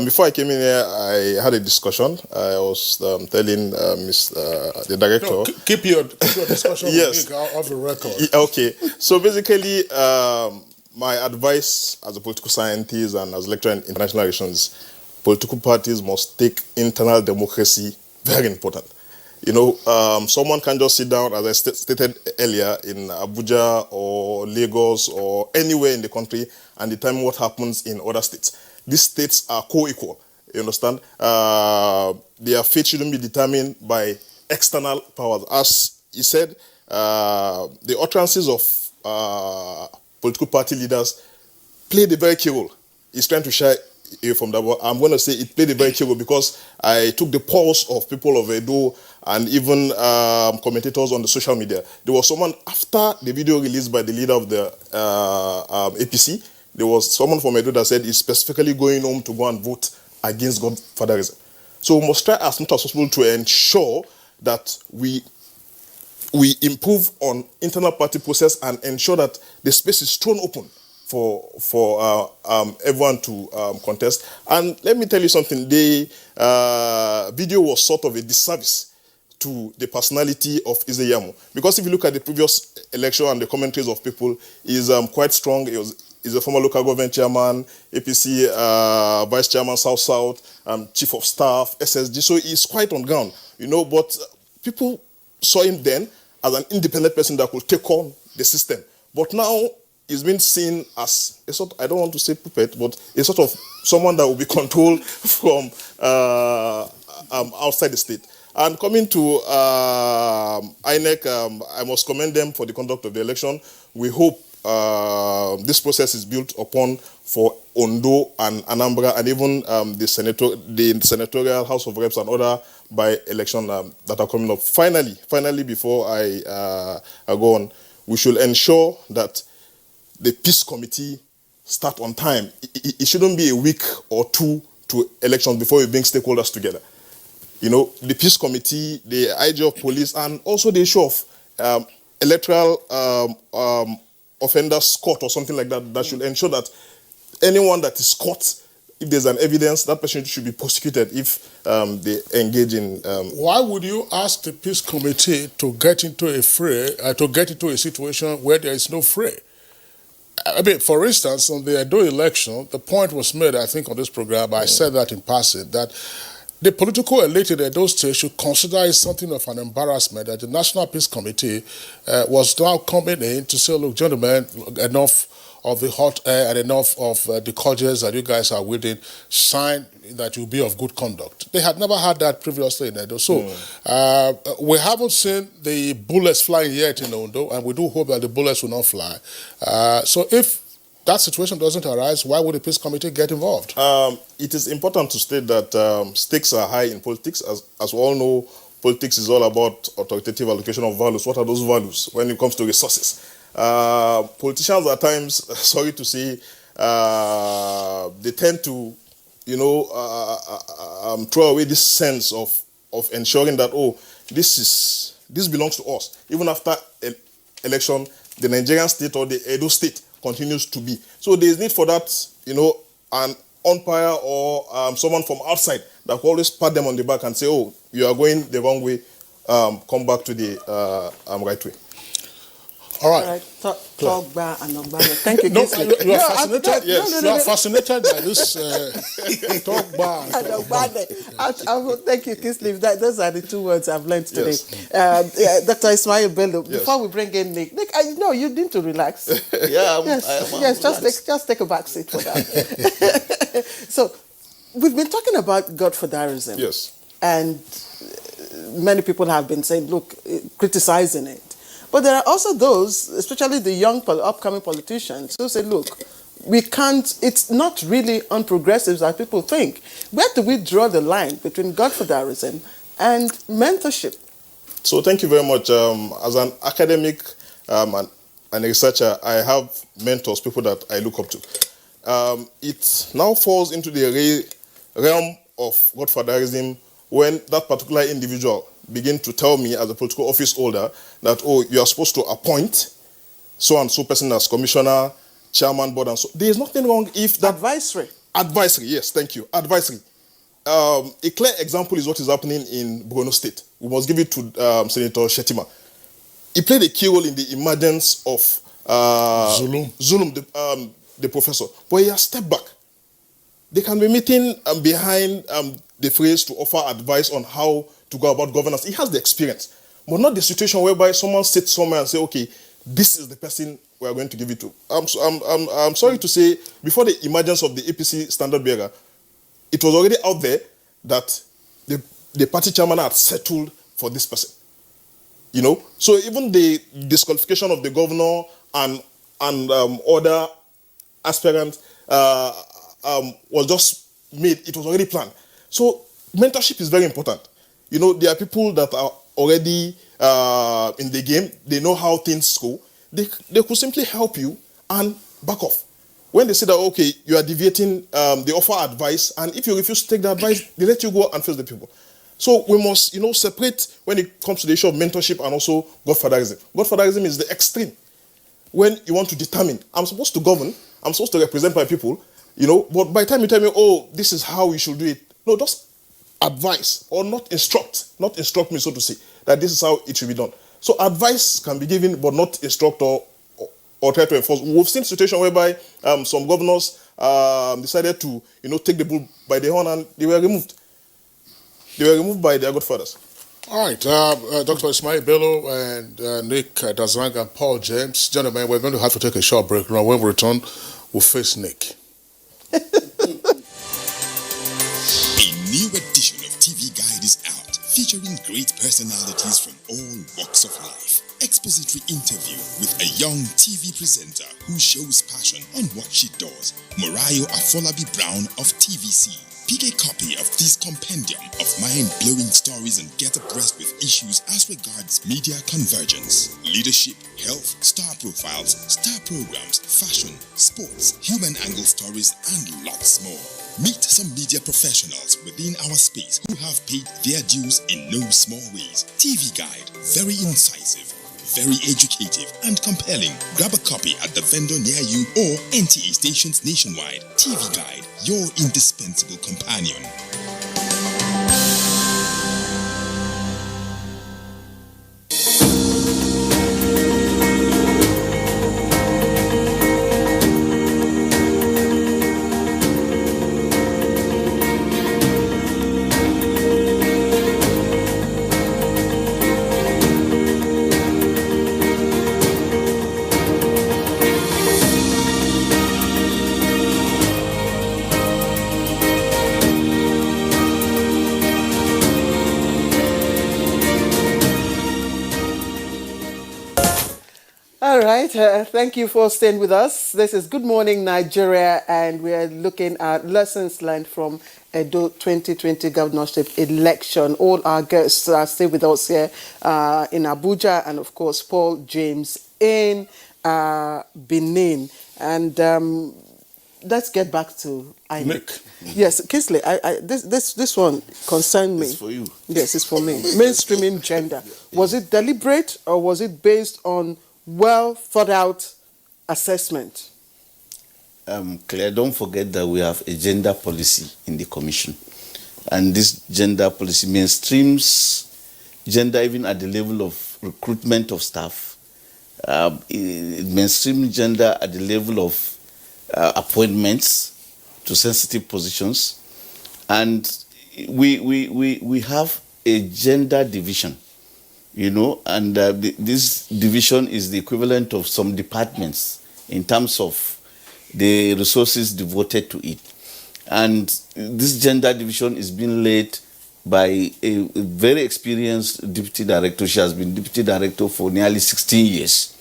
Before I came in here, I had a discussion. I was telling the director...
No, keep your discussion
yes.
off the record.
Okay, so basically, my advice as a political scientist and as lecturer in international relations, political parties must take internal democracy very important. Someone can just sit down, as I stated earlier, in Abuja or Lagos or anywhere in the country and determine what happens in other states. These states are co-equal, you understand? Their fate shouldn't be determined by external powers. As you said, the utterances of political party leaders played a very key role. He's trying to shy from that, but I'm going to say it played a very key role because I took the pulse of people of Edo and even commentators on the social media. There was someone, after the video released by the leader of the APC, there was someone from Edo that said he's specifically going home to go and vote against godfatherism. So we must try as much as possible to ensure that we improve on internal party process and ensure that the space is thrown open for everyone to contest. And let me tell you something, the video was sort of a disservice to the personality of Izeyamu. Because if you look at the previous election and the commentaries of people, he's quite strong. He's a former local government chairman, APC vice chairman, South, chief of staff, SSG. So he's quite on ground, you know, but people saw him then as an independent person that could take on the system. But now he's been seen as a sort of, I don't want to say puppet, but a sort of someone that will be controlled from outside the state. And coming to INEC, I must commend them for the conduct of the election. We hope this process is built upon for Ondo and Anambra and even the senatorial House of Reps and other by-election that are coming up. Finally, before I go on, we should ensure that the peace committee start on time. It shouldn't be a week or two to elections before we bring stakeholders together. You know, the peace committee, the IG of police, and also the issue of electoral offenders court or something like that, that should ensure that anyone that is caught, if there's an evidence, that person should be prosecuted if they engage in...
Why would you ask the peace committee to get into a situation where there is no fray? I mean, for instance, on the Edo election, the point was made, I think, on this program, I said that in passing, that the political elite in Edo State should consider it something of an embarrassment that the National Peace Committee was now coming in to say, look, gentlemen, enough of the hot air and enough of the codgers that you guys are within, sign that you'll be of good conduct. They had never had that previously in Edo. So we haven't seen the bullets flying yet in Ondo, and we do hope that the bullets will not fly. So if that situation doesn't arise, why would the peace committee get involved?
It is important to state that stakes are high in politics. As we all know, politics is all about authoritative allocation of values. What are those values when it comes to resources? Politicians at times, sorry to say, they tend to, you know, throw away this sense of ensuring that, oh, this belongs to us. Even after election, the Nigerian state or the Edo state continues to be. So there is need for that, you know, an umpire or someone from outside that will always pat them on the back and say, oh, you are going the wrong way, come back to the right way.
All right.
Thank you.
No, you are fascinated. Yes, you are fascinated by this talk bar.
Thank you, Kingsley. Those are the two words I've learned today.
Yes.
Dr. Ismail Bello,
Yes.
before we bring in Nick, I know you need to relax.
Yes,
just take a back seat for that. So, we've been talking about godfatherism.
Yes.
And many people have been saying, look, criticizing it. But there are also those, especially the young upcoming politicians, who say, look, we can't, it's not really unprogressive as people think. Where do we draw the line between godfatherism and mentorship?
So thank you very much. As an academic and a researcher, I have mentors, people that I look up to. It now falls into the realm of godfatherism when that particular individual begin to tell me as a political office holder that, oh, you are supposed to appoint so-and-so person as commissioner, chairman, board, and so. There is nothing wrong if that... Advisory, yes, thank you. Advisory. A clear example is what is happening in Borno State. We must give it to Senator Shetima. He played a key role in the emergence of Zulum, the professor. But he has stepped back. They can be meeting behind the phrase to offer advice on how to go about governance. He has the experience, but not the situation whereby someone sits somewhere and say, okay, this is the person we are going to give it to. I'm sorry to say, before the emergence of the APC standard bearer, it was already out there that the party chairman had settled for this person. You know, so even the disqualification of the governor and other aspirants was just made. It was already planned. So mentorship is very important. You know, there are people that are already in the game. They know how things go. They could simply help you and back off. When they say that, okay, you are deviating, they offer advice, and if you refuse to take the advice, they let you go and face the people. So we must, you know, separate when it comes to the issue of mentorship and also godfatherism. Godfatherism is the extreme. When you want to determine, I'm supposed to govern, I'm supposed to represent my people, you know, but by the time you tell me, oh, this is how we should do it, no, just advise or not instruct me, so to say, that this is how it should be done. So advice can be given, but not instruct or try to enforce. We've seen situations whereby some governors decided to, you know, take the bull by the horn, and they were removed. They were removed by their godfathers.
All right, Dr. Ismail Bello and Nick Dazang and Paul James. Gentlemen, we're going to have to take a short break. Now, when we return, we'll face Nick.
A new edition of TV Guide is out, featuring great personalities from all walks of life. Expository interview with a young TV presenter who shows passion on what she does, Morayo Afolabi Brown of TVC. Pick a copy of this compendium of mind-blowing stories and get abreast with issues as regards media convergence, leadership, health, star profiles, star programs, fashion, sports, human angle stories, and lots more. Meet some media professionals within our space who have paid their dues in no small ways. TV Guide, very incisive, very educative and compelling. Grab a copy at the vendor near you or NTA stations nationwide. TV Guide, your indispensable companion.
All right, thank you for staying with us. This is Good Morning Nigeria, and we are looking at lessons learned from Edo 2020 governorship election. All our guests are still with us here in Abuja, and of course Paul James in Benin. And let's get back to
Nick.
Yes, Kisley, this one concerned me.
It's for you.
Yes, it's for me. Mainstreaming gender. Was it deliberate or was it based on well thought out assessment?
Claire, don't forget that we have a gender policy in the commission. And this gender policy mainstreams gender even at the level of recruitment of staff. It mainstreams gender at the level of appointments to sensitive positions. And we have a gender division. You know, and this division is the equivalent of some departments in terms of the resources devoted to it. And this gender division is being led by a very experienced deputy director. She has been deputy director for nearly 16 years.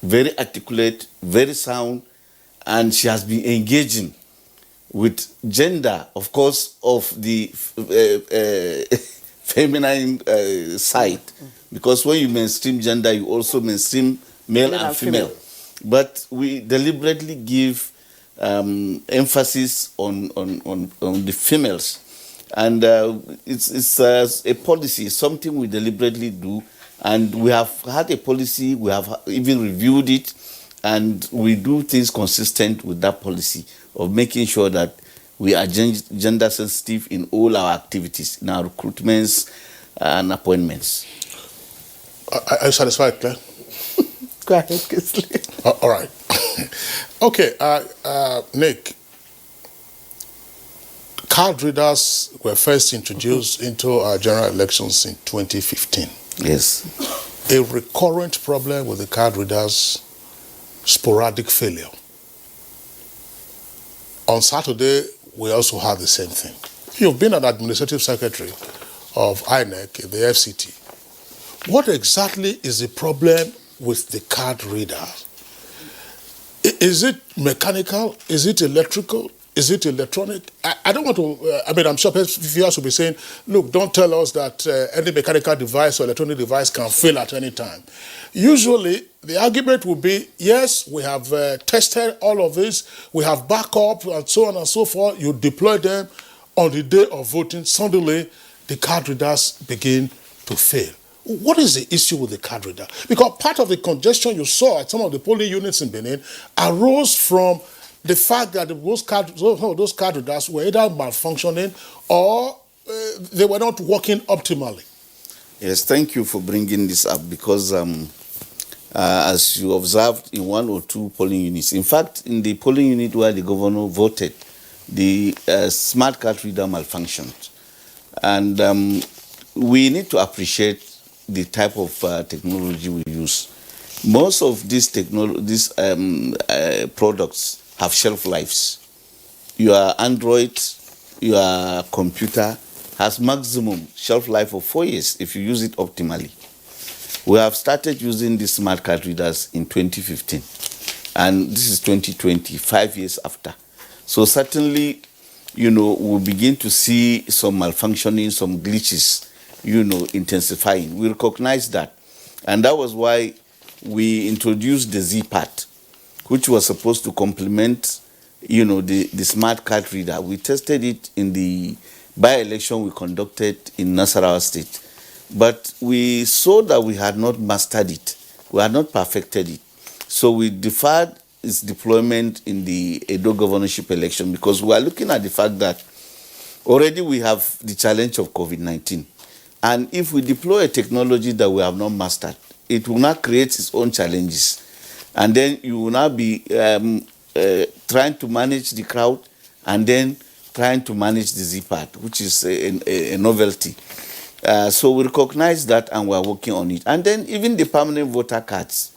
Very articulate, very sound, and she has been engaging with gender, of course, of the feminine side. Because when you mainstream gender, you also mainstream male and female. But we deliberately give emphasis on the females. And it's a policy, something we deliberately do. And we have had a policy, we have even reviewed it, and we do things consistent with that policy of making sure that we are gender sensitive in all our activities, in our recruitments and appointments.
Are you satisfied, Claire?
Go ahead, Kisley.
All right. Okay, Nick, card readers were first introduced into our general elections in 2015.
Yes.
A recurrent problem with the card readers, sporadic failure. On Saturday, we also had the same thing. You've been an administrative secretary of INEC, the FCT. What exactly is the problem with the card reader? Is it mechanical? Is it electrical? Is it electronic? I don't want to, I'm sure viewers will be saying, look, don't tell us that any mechanical device or electronic device can fail at any time. Usually, the argument will be, yes, we have tested all of this, we have backup and so on and so forth. You deploy them on the day of voting, suddenly the card readers begin to fail. What is the issue with the card reader? Because part of the congestion you saw at some of the polling units in Benin arose from the fact that those card readers were either malfunctioning or they were not working optimally.
Yes, thank you for bringing this up because as you observed in 1 or 2 polling units, in fact, in the polling unit where the governor voted, the smart card reader malfunctioned. And we need to appreciate the type of technology we use. Most of these products have shelf lives. Your Android, your computer has maximum shelf life of 4 years if you use it optimally. We have started using these smart card readers in 2015, and this is 2020, 5 years after. So certainly, we'll begin to see some malfunctioning, some glitches, intensifying. We recognize that. And that was why we introduced the Z-Part, which was supposed to complement, the smart card reader. We tested it in the by-election we conducted in Nasarawa State. But we saw that we had not mastered it. We had not perfected it. So we deferred its deployment in the Edo governorship election because we are looking at the fact that already we have the challenge of COVID-19. And if we deploy a technology that we have not mastered, it will not create its own challenges. And then you will not be trying to manage the crowd and then trying to manage the Z-Part, which is a novelty. So we recognize that and we are working on it. And then even the permanent voter cards,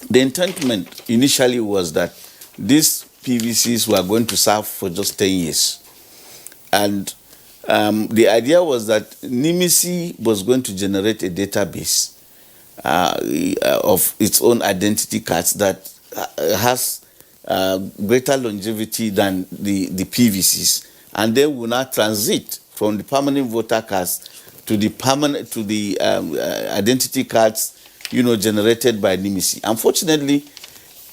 the intent initially was that these PVCs were going to serve for just 10 years. And the idea was that NIMISI was going to generate a database of its own identity cards that has greater longevity than the PVCs. And then will now transit from the permanent voter cards to the identity cards, generated by NIMISI. Unfortunately,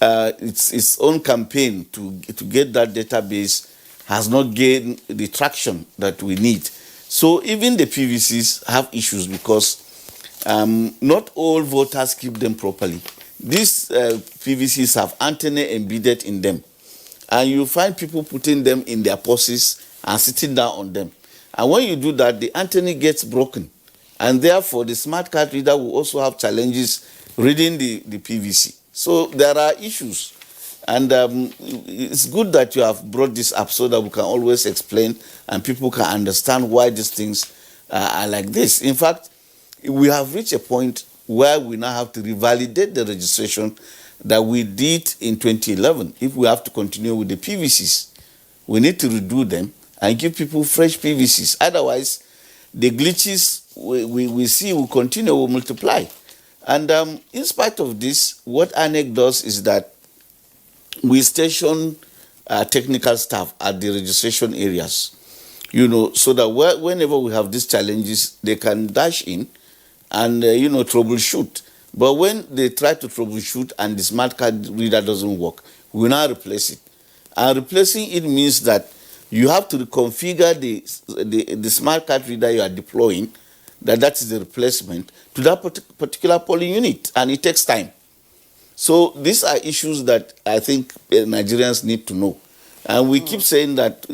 its own campaign to get that database has not gained the traction that we need. So even the PVCs have issues because not all voters keep them properly. These PVCs have antennae embedded in them, and you find people putting them in their purses and sitting down on them. And when you do that, the antenna gets broken. And therefore, the smart card reader will also have challenges reading the PVC. So there are issues. And it's good that you have brought this up so that we can always explain and people can understand why these things are like this. In fact, we have reached a point where we now have to revalidate the registration that we did in 2011. If we have to continue with the PVCs, we need to redo them and give people fresh PVCs. Otherwise, the glitches we see will continue, will multiply. And in spite of this, what ANEC does is that we station technical staff at the registration areas, so that whenever we have these challenges, they can dash in and, troubleshoot. But when they try to troubleshoot and the smart card reader doesn't work, we now replace it. And replacing it means that you have to reconfigure the smart card reader you are deploying, that is the replacement, to that particular polling unit, and it takes time. So these are issues that I think Nigerians need to know. And we keep saying that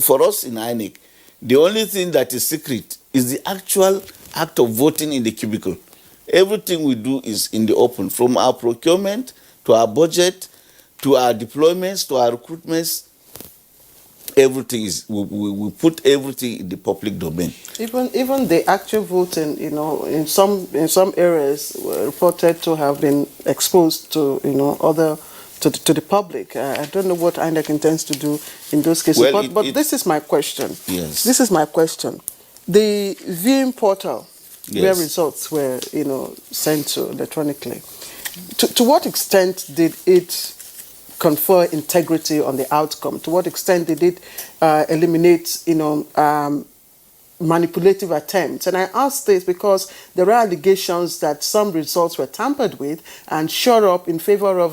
for us in INEC, the only thing that is secret is the actual act of voting in the cubicle. Everything we do is in the open, from our procurement to our budget, to our deployments, to our recruitments. Everything is, we put everything in the public domain.
Even the actual voting, in some areas were reported to have been exposed to, to the public. I don't know what INEC intends to do in those cases. Well, but this is my question.
Yes.
This is my question. The viewing portal, yes, where results were, sent to electronically, to what extent did it confer integrity on the outcome? To what extent did it eliminate, manipulative attempts? And I ask this because there are allegations that some results were tampered with and showed up in favor of,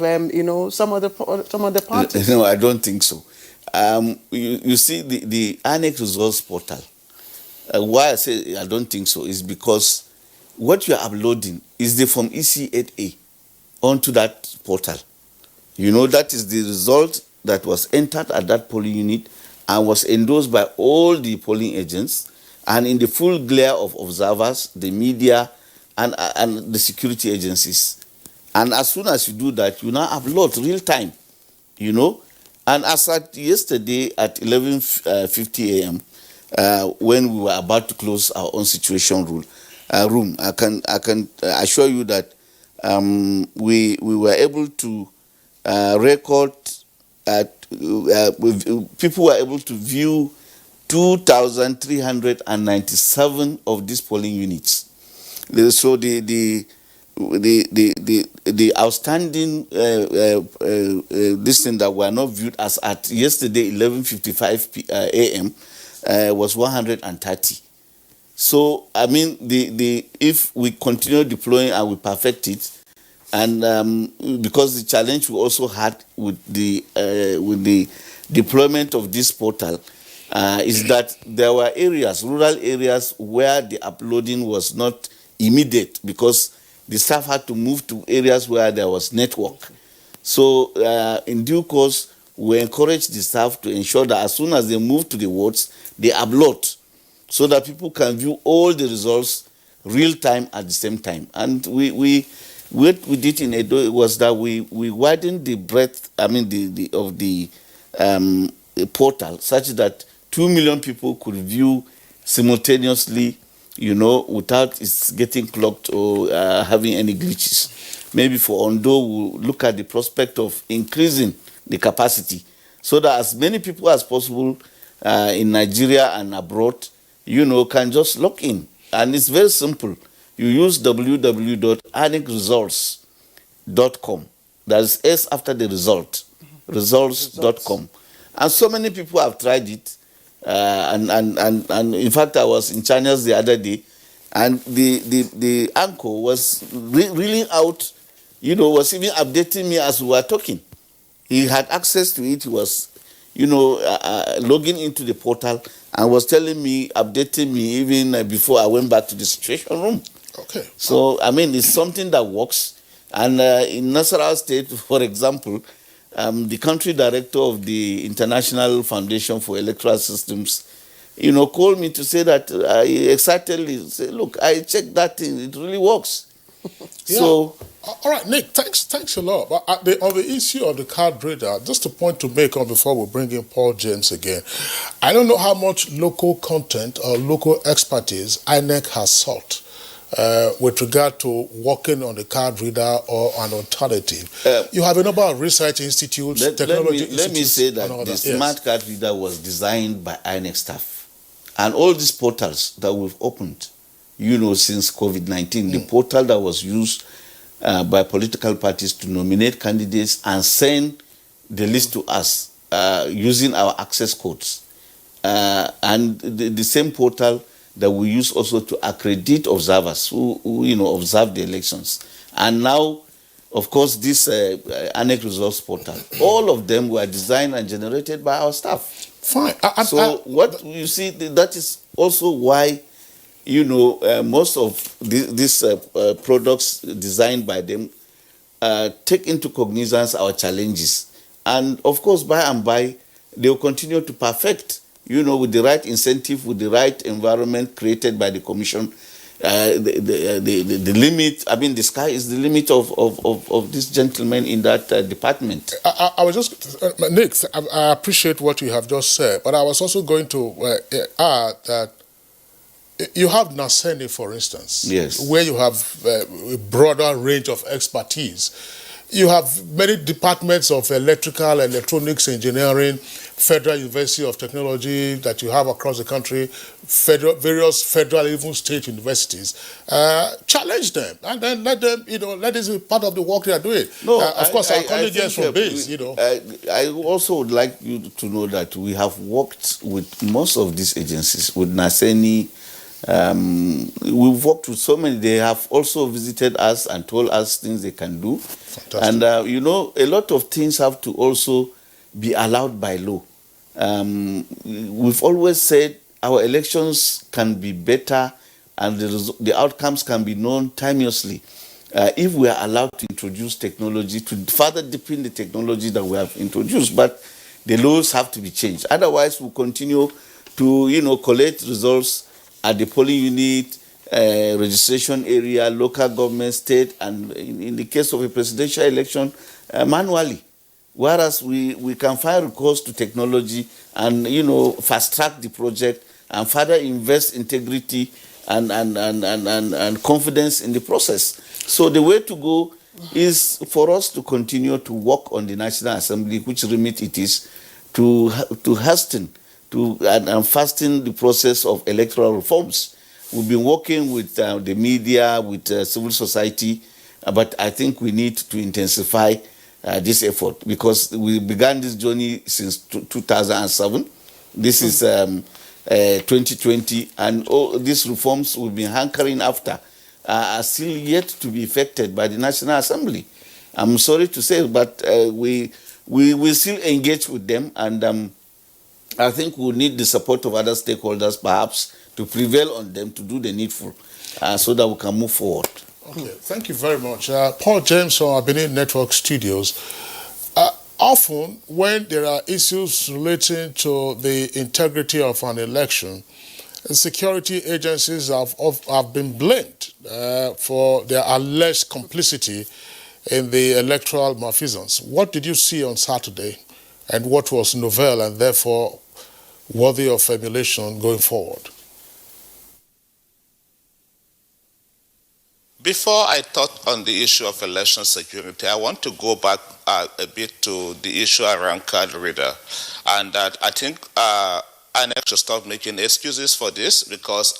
some other parties.
No, I don't think so. You see, the ANEC results portal. Why I say I don't think so is because what you are uploading is from EC8A onto that portal. That is the result that was entered at that polling unit and was endorsed by all the polling agents and in the full glare of observers, the media, and the security agencies. And as soon as you do that, you now upload real time, you know. And as at yesterday at 11:50 a.m., when we were about to close our own situation room, I can assure you that we were able to record people were able to view 2,397 of these polling units. So the outstanding this thing that were not viewed as at yesterday 11:55 a.m. Was 130. So I mean, if we continue deploying and we perfect it, and because the challenge we also had with the deployment of this portal is that there were areas, rural areas, where the uploading was not immediate because the staff had to move to areas where there was network. So in due course, we encourage the staff to ensure that as soon as they move to the wards, they upload so that people can view all the results real time at the same time. And what we did in Edo was that we widened the breadth, I mean, the portal such that 2 million people could view simultaneously, you know, without it getting clogged or having any glitches. Maybe for Ondo, we'll look at the prospect of increasing the capacity so that as many people as possible in Nigeria and abroad, you know, can just log in. And it's very simple. You use www.anecresults.com. That's S after the result, results.com. And so many people have tried it. And in fact, I was in channels the other day, and the anchor was reeling out, you know, was even updating me as we were talking. He had access to it. He was, you know, logging into the portal and was telling me, updating me even before I went back to the situation room.
Okay.
So, I mean, it's something that works. And in Nasarawa State, for example, the country director of the International Foundation for Electoral Systems, you know, called me to say that he excitedly said, look, I checked that thing, it really works.
Yeah.
So,
all right, Nick, thanks a lot. But on the issue of the card reader, just a point to make on before we bring in Paul James again. I don't know how much local content or local expertise INEC has sought with regard to working on the card reader or an alternative. You have a number of research institutes, technology institutes.
Let me say that the smart card reader was designed by INEC staff. And all these portals that we've opened, you know, since COVID-19, the portal that was used by political parties to nominate candidates and send the list to us using our access codes. And the same portal that we use also to accredit observers who you know, observe the elections. And now, of course, this ANEC results portal, all of them were designed and generated by our staff.
Fine.
What you see, that is also why, you know, most of these products designed by them take into cognizance our challenges. And of course, by and by, they will continue to perfect, you know, with the right incentive, with the right environment created by the Commission. The limit, I mean, the sky is the limit of this gentleman in that department.
I was just, Nick, I appreciate what you have just said, but I was also going to add that you have Naseni, for instance,
yes,
where you have a broader range of expertise. You have many departments of electrical, electronics, engineering, Federal University of Technology that you have across the country, various federal, even state universities. Challenge them and then let them, you know, let this be part of the work they are doing.
No,
of course, our colleagues from base, you know.
I also would like you to know that we have worked with most of these agencies, with Naseni. We've worked with so many. They have also visited us and told us things they can do.
Fantastic.
And, you know, a lot of things have to also be allowed by law. We've always said our elections can be better and the outcomes can be known timeously if we are allowed to introduce technology, to further deepen the technology that we have introduced. But the laws have to be changed. Otherwise, we'll continue to, collect results at the polling unit, registration area, local government, state, and in the case of a presidential election, manually. Whereas we can find recourse to technology and, fast track the project and further invest integrity and confidence in the process. So the way to go is for us to continue to work on the National Assembly, which remit it is, to hasten and fasten the process of electoral reforms. We've been working with the media, with civil society, but I think we need to intensify this effort because we began this journey since 2007. This is 2020, and all these reforms we've been hankering after are still yet to be effected by the National Assembly. I'm sorry to say, but we will still engage with them, and I think we'll need the support of other stakeholders, perhaps, to prevail on them to do the needful so that we can move forward.
Okay, thank you very much. Paul James from our Benin Network Studios. Often, when there are issues relating to the integrity of an election, security agencies have been blamed for their alleged complicity in the electoral malfeasance. What did you see on Saturday, and what was novel and therefore worthy of emulation going forward?
Before I talk on the issue of election security, I want to go back a bit to the issue around card reader, and that I think INEC should stop making excuses for this because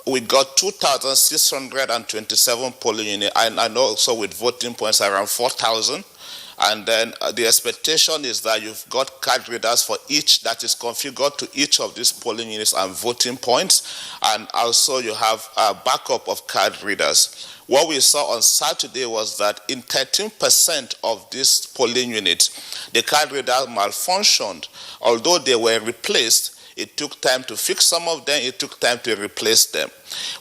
we got 2,627 polling units, and I know also with voting points around 4,000. And then the expectation is that you've got card readers for each that is configured to each of these polling units and voting points. And also you have a backup of card readers. What we saw on Saturday was that in 13% of these polling units, the card readers malfunctioned. Although they were replaced, it took time to fix some of them, it took time to replace them.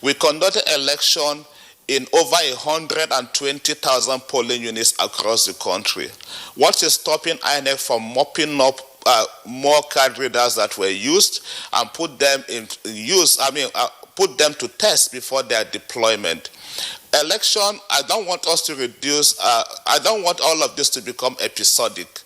We conducted election in over 120,000 polling units across the country. What is stopping INEC from mopping up more card readers that were used and put them in use, put them to test before their deployment? Election, I don't want us to reduce, I don't want all of this to become episodic.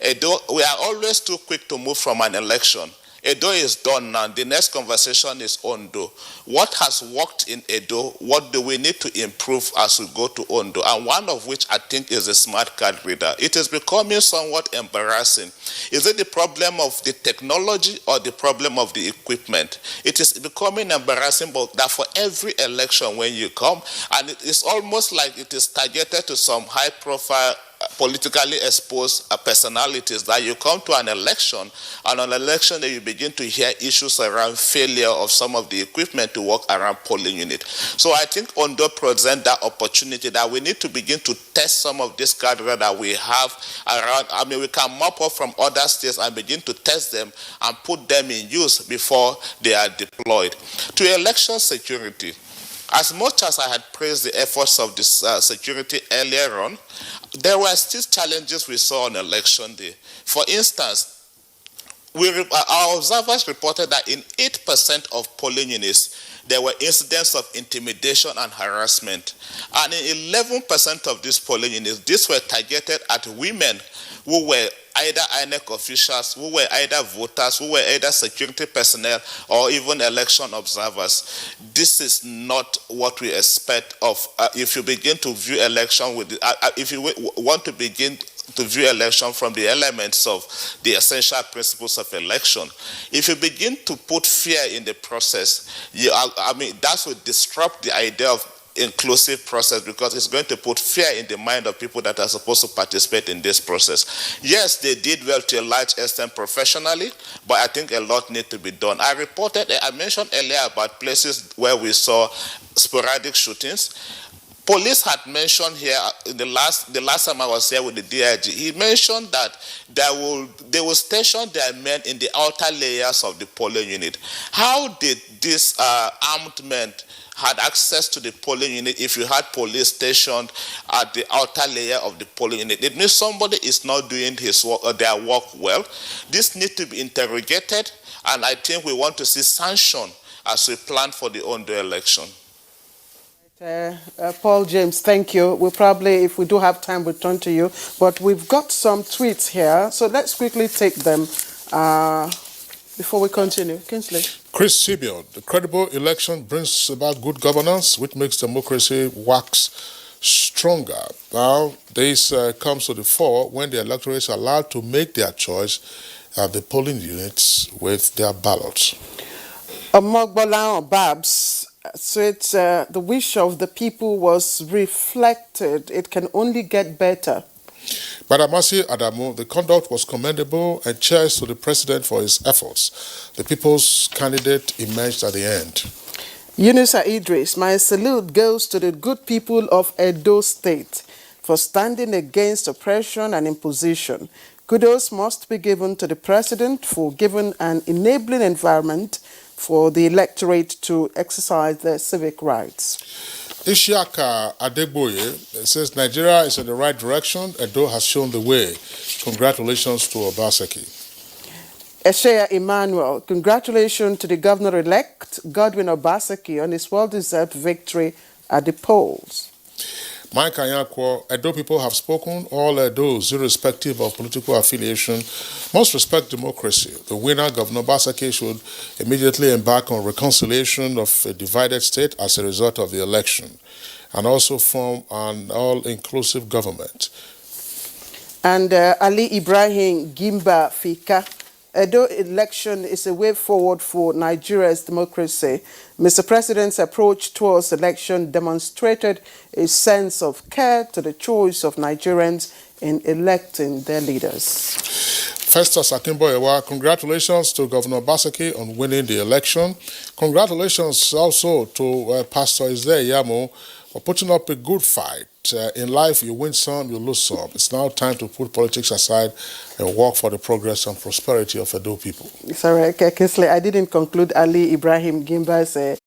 We are always too quick to move from an election. Edo is done now. The next conversation is Ondo. What has worked in Edo? What do we need to improve as we go to Ondo? And one of which I think is a smart card reader. It is becoming somewhat embarrassing. Is it the problem of the technology or the problem of the equipment? It is becoming embarrassing that for every election when you come, and it is almost like it is targeted to some high-profile politically exposed personalities that you come to an election, and on election day you begin to hear issues around failure of some of the equipment to work around polling unit. So I think Ondo presents that opportunity that we need to begin to test some of this card reader that we have around. We can mop up from other states and begin to test them and put them in use before they are deployed. To election security, as much as I had praised the efforts of this security earlier on, there were still challenges we saw on election day. For instance, our observers reported that in 8% of polling units, there were incidents of intimidation and harassment. And in 11% of these polling units, these were targeted at women who were either INEC officials, who were either voters, who were either security personnel, or even election observers. This is not what we expect of, if you begin to view election with, if you want to begin to view election from the elements of the essential principles of election. If you begin to put fear in the process, that will disrupt the idea of inclusive process, because it's going to put fear in the mind of people that are supposed to participate in this process. Yes, they did well to a large extent professionally, but I think a lot needs to be done. I mentioned earlier about places where we saw sporadic shootings. Police had mentioned here in the last time I was here with the DIG, he mentioned that they will station their men in the outer layers of the polling unit. How did these armed men had access to the polling unit, if you had police stationed at the outer layer of the polling unit, it means somebody is not doing his work or their work well. This needs to be interrogated, and I think we want to see sanction as we plan for the Ondo election.
Paul James, thank you. We'll probably, if we do have time, we'll turn to you. But we've got some tweets here, so let's quickly take them before we continue. Kingsley.
Chris Simeon, the credible election brings about good governance, which makes democracy wax stronger. Now, this comes to the fore when the electorate is allowed to make their choice at the polling units with their ballots.
Omogbola Babs said the wish of the people was reflected. It can only get better.
Badamasi Adamu, the conduct was commendable and cheers to the president for his efforts. The people's candidate emerged at the end.
Yunusa Idris, my salute goes to the good people of Edo State for standing against oppression and imposition. Kudos must be given to the president for giving an enabling environment for the electorate to exercise their civic rights.
Ishiaka Adegboye says Nigeria is in the right direction. Edo has shown the way. Congratulations to Obaseki.
Eshea Emmanuel, congratulations to the governor-elect Godwin Obaseki on his well-deserved victory at the polls.
Mike Anyakwo, Edo people have spoken. All Edos, irrespective of political affiliation, must respect democracy. The winner, Governor Obaseki, should immediately embark on reconciliation of a divided state as a result of the election, and also form an all-inclusive government.
And Ali Ibrahim Gimba Fika, Edo election is a way forward for Nigeria's democracy. Mr. President's approach towards election demonstrated a sense of care to the choice of Nigerians in electing their leaders.
Festus Akimboyewa, congratulations to Governor Obaseki on winning the election. Congratulations also to Pastor Isaiah Yamo for putting up a good fight. In life, you win some, you lose some. It's now time to put politics aside and work for the progress and prosperity of Edo people.
Sorry, Kingsley, I didn't conclude Ali Ibrahim Gimba's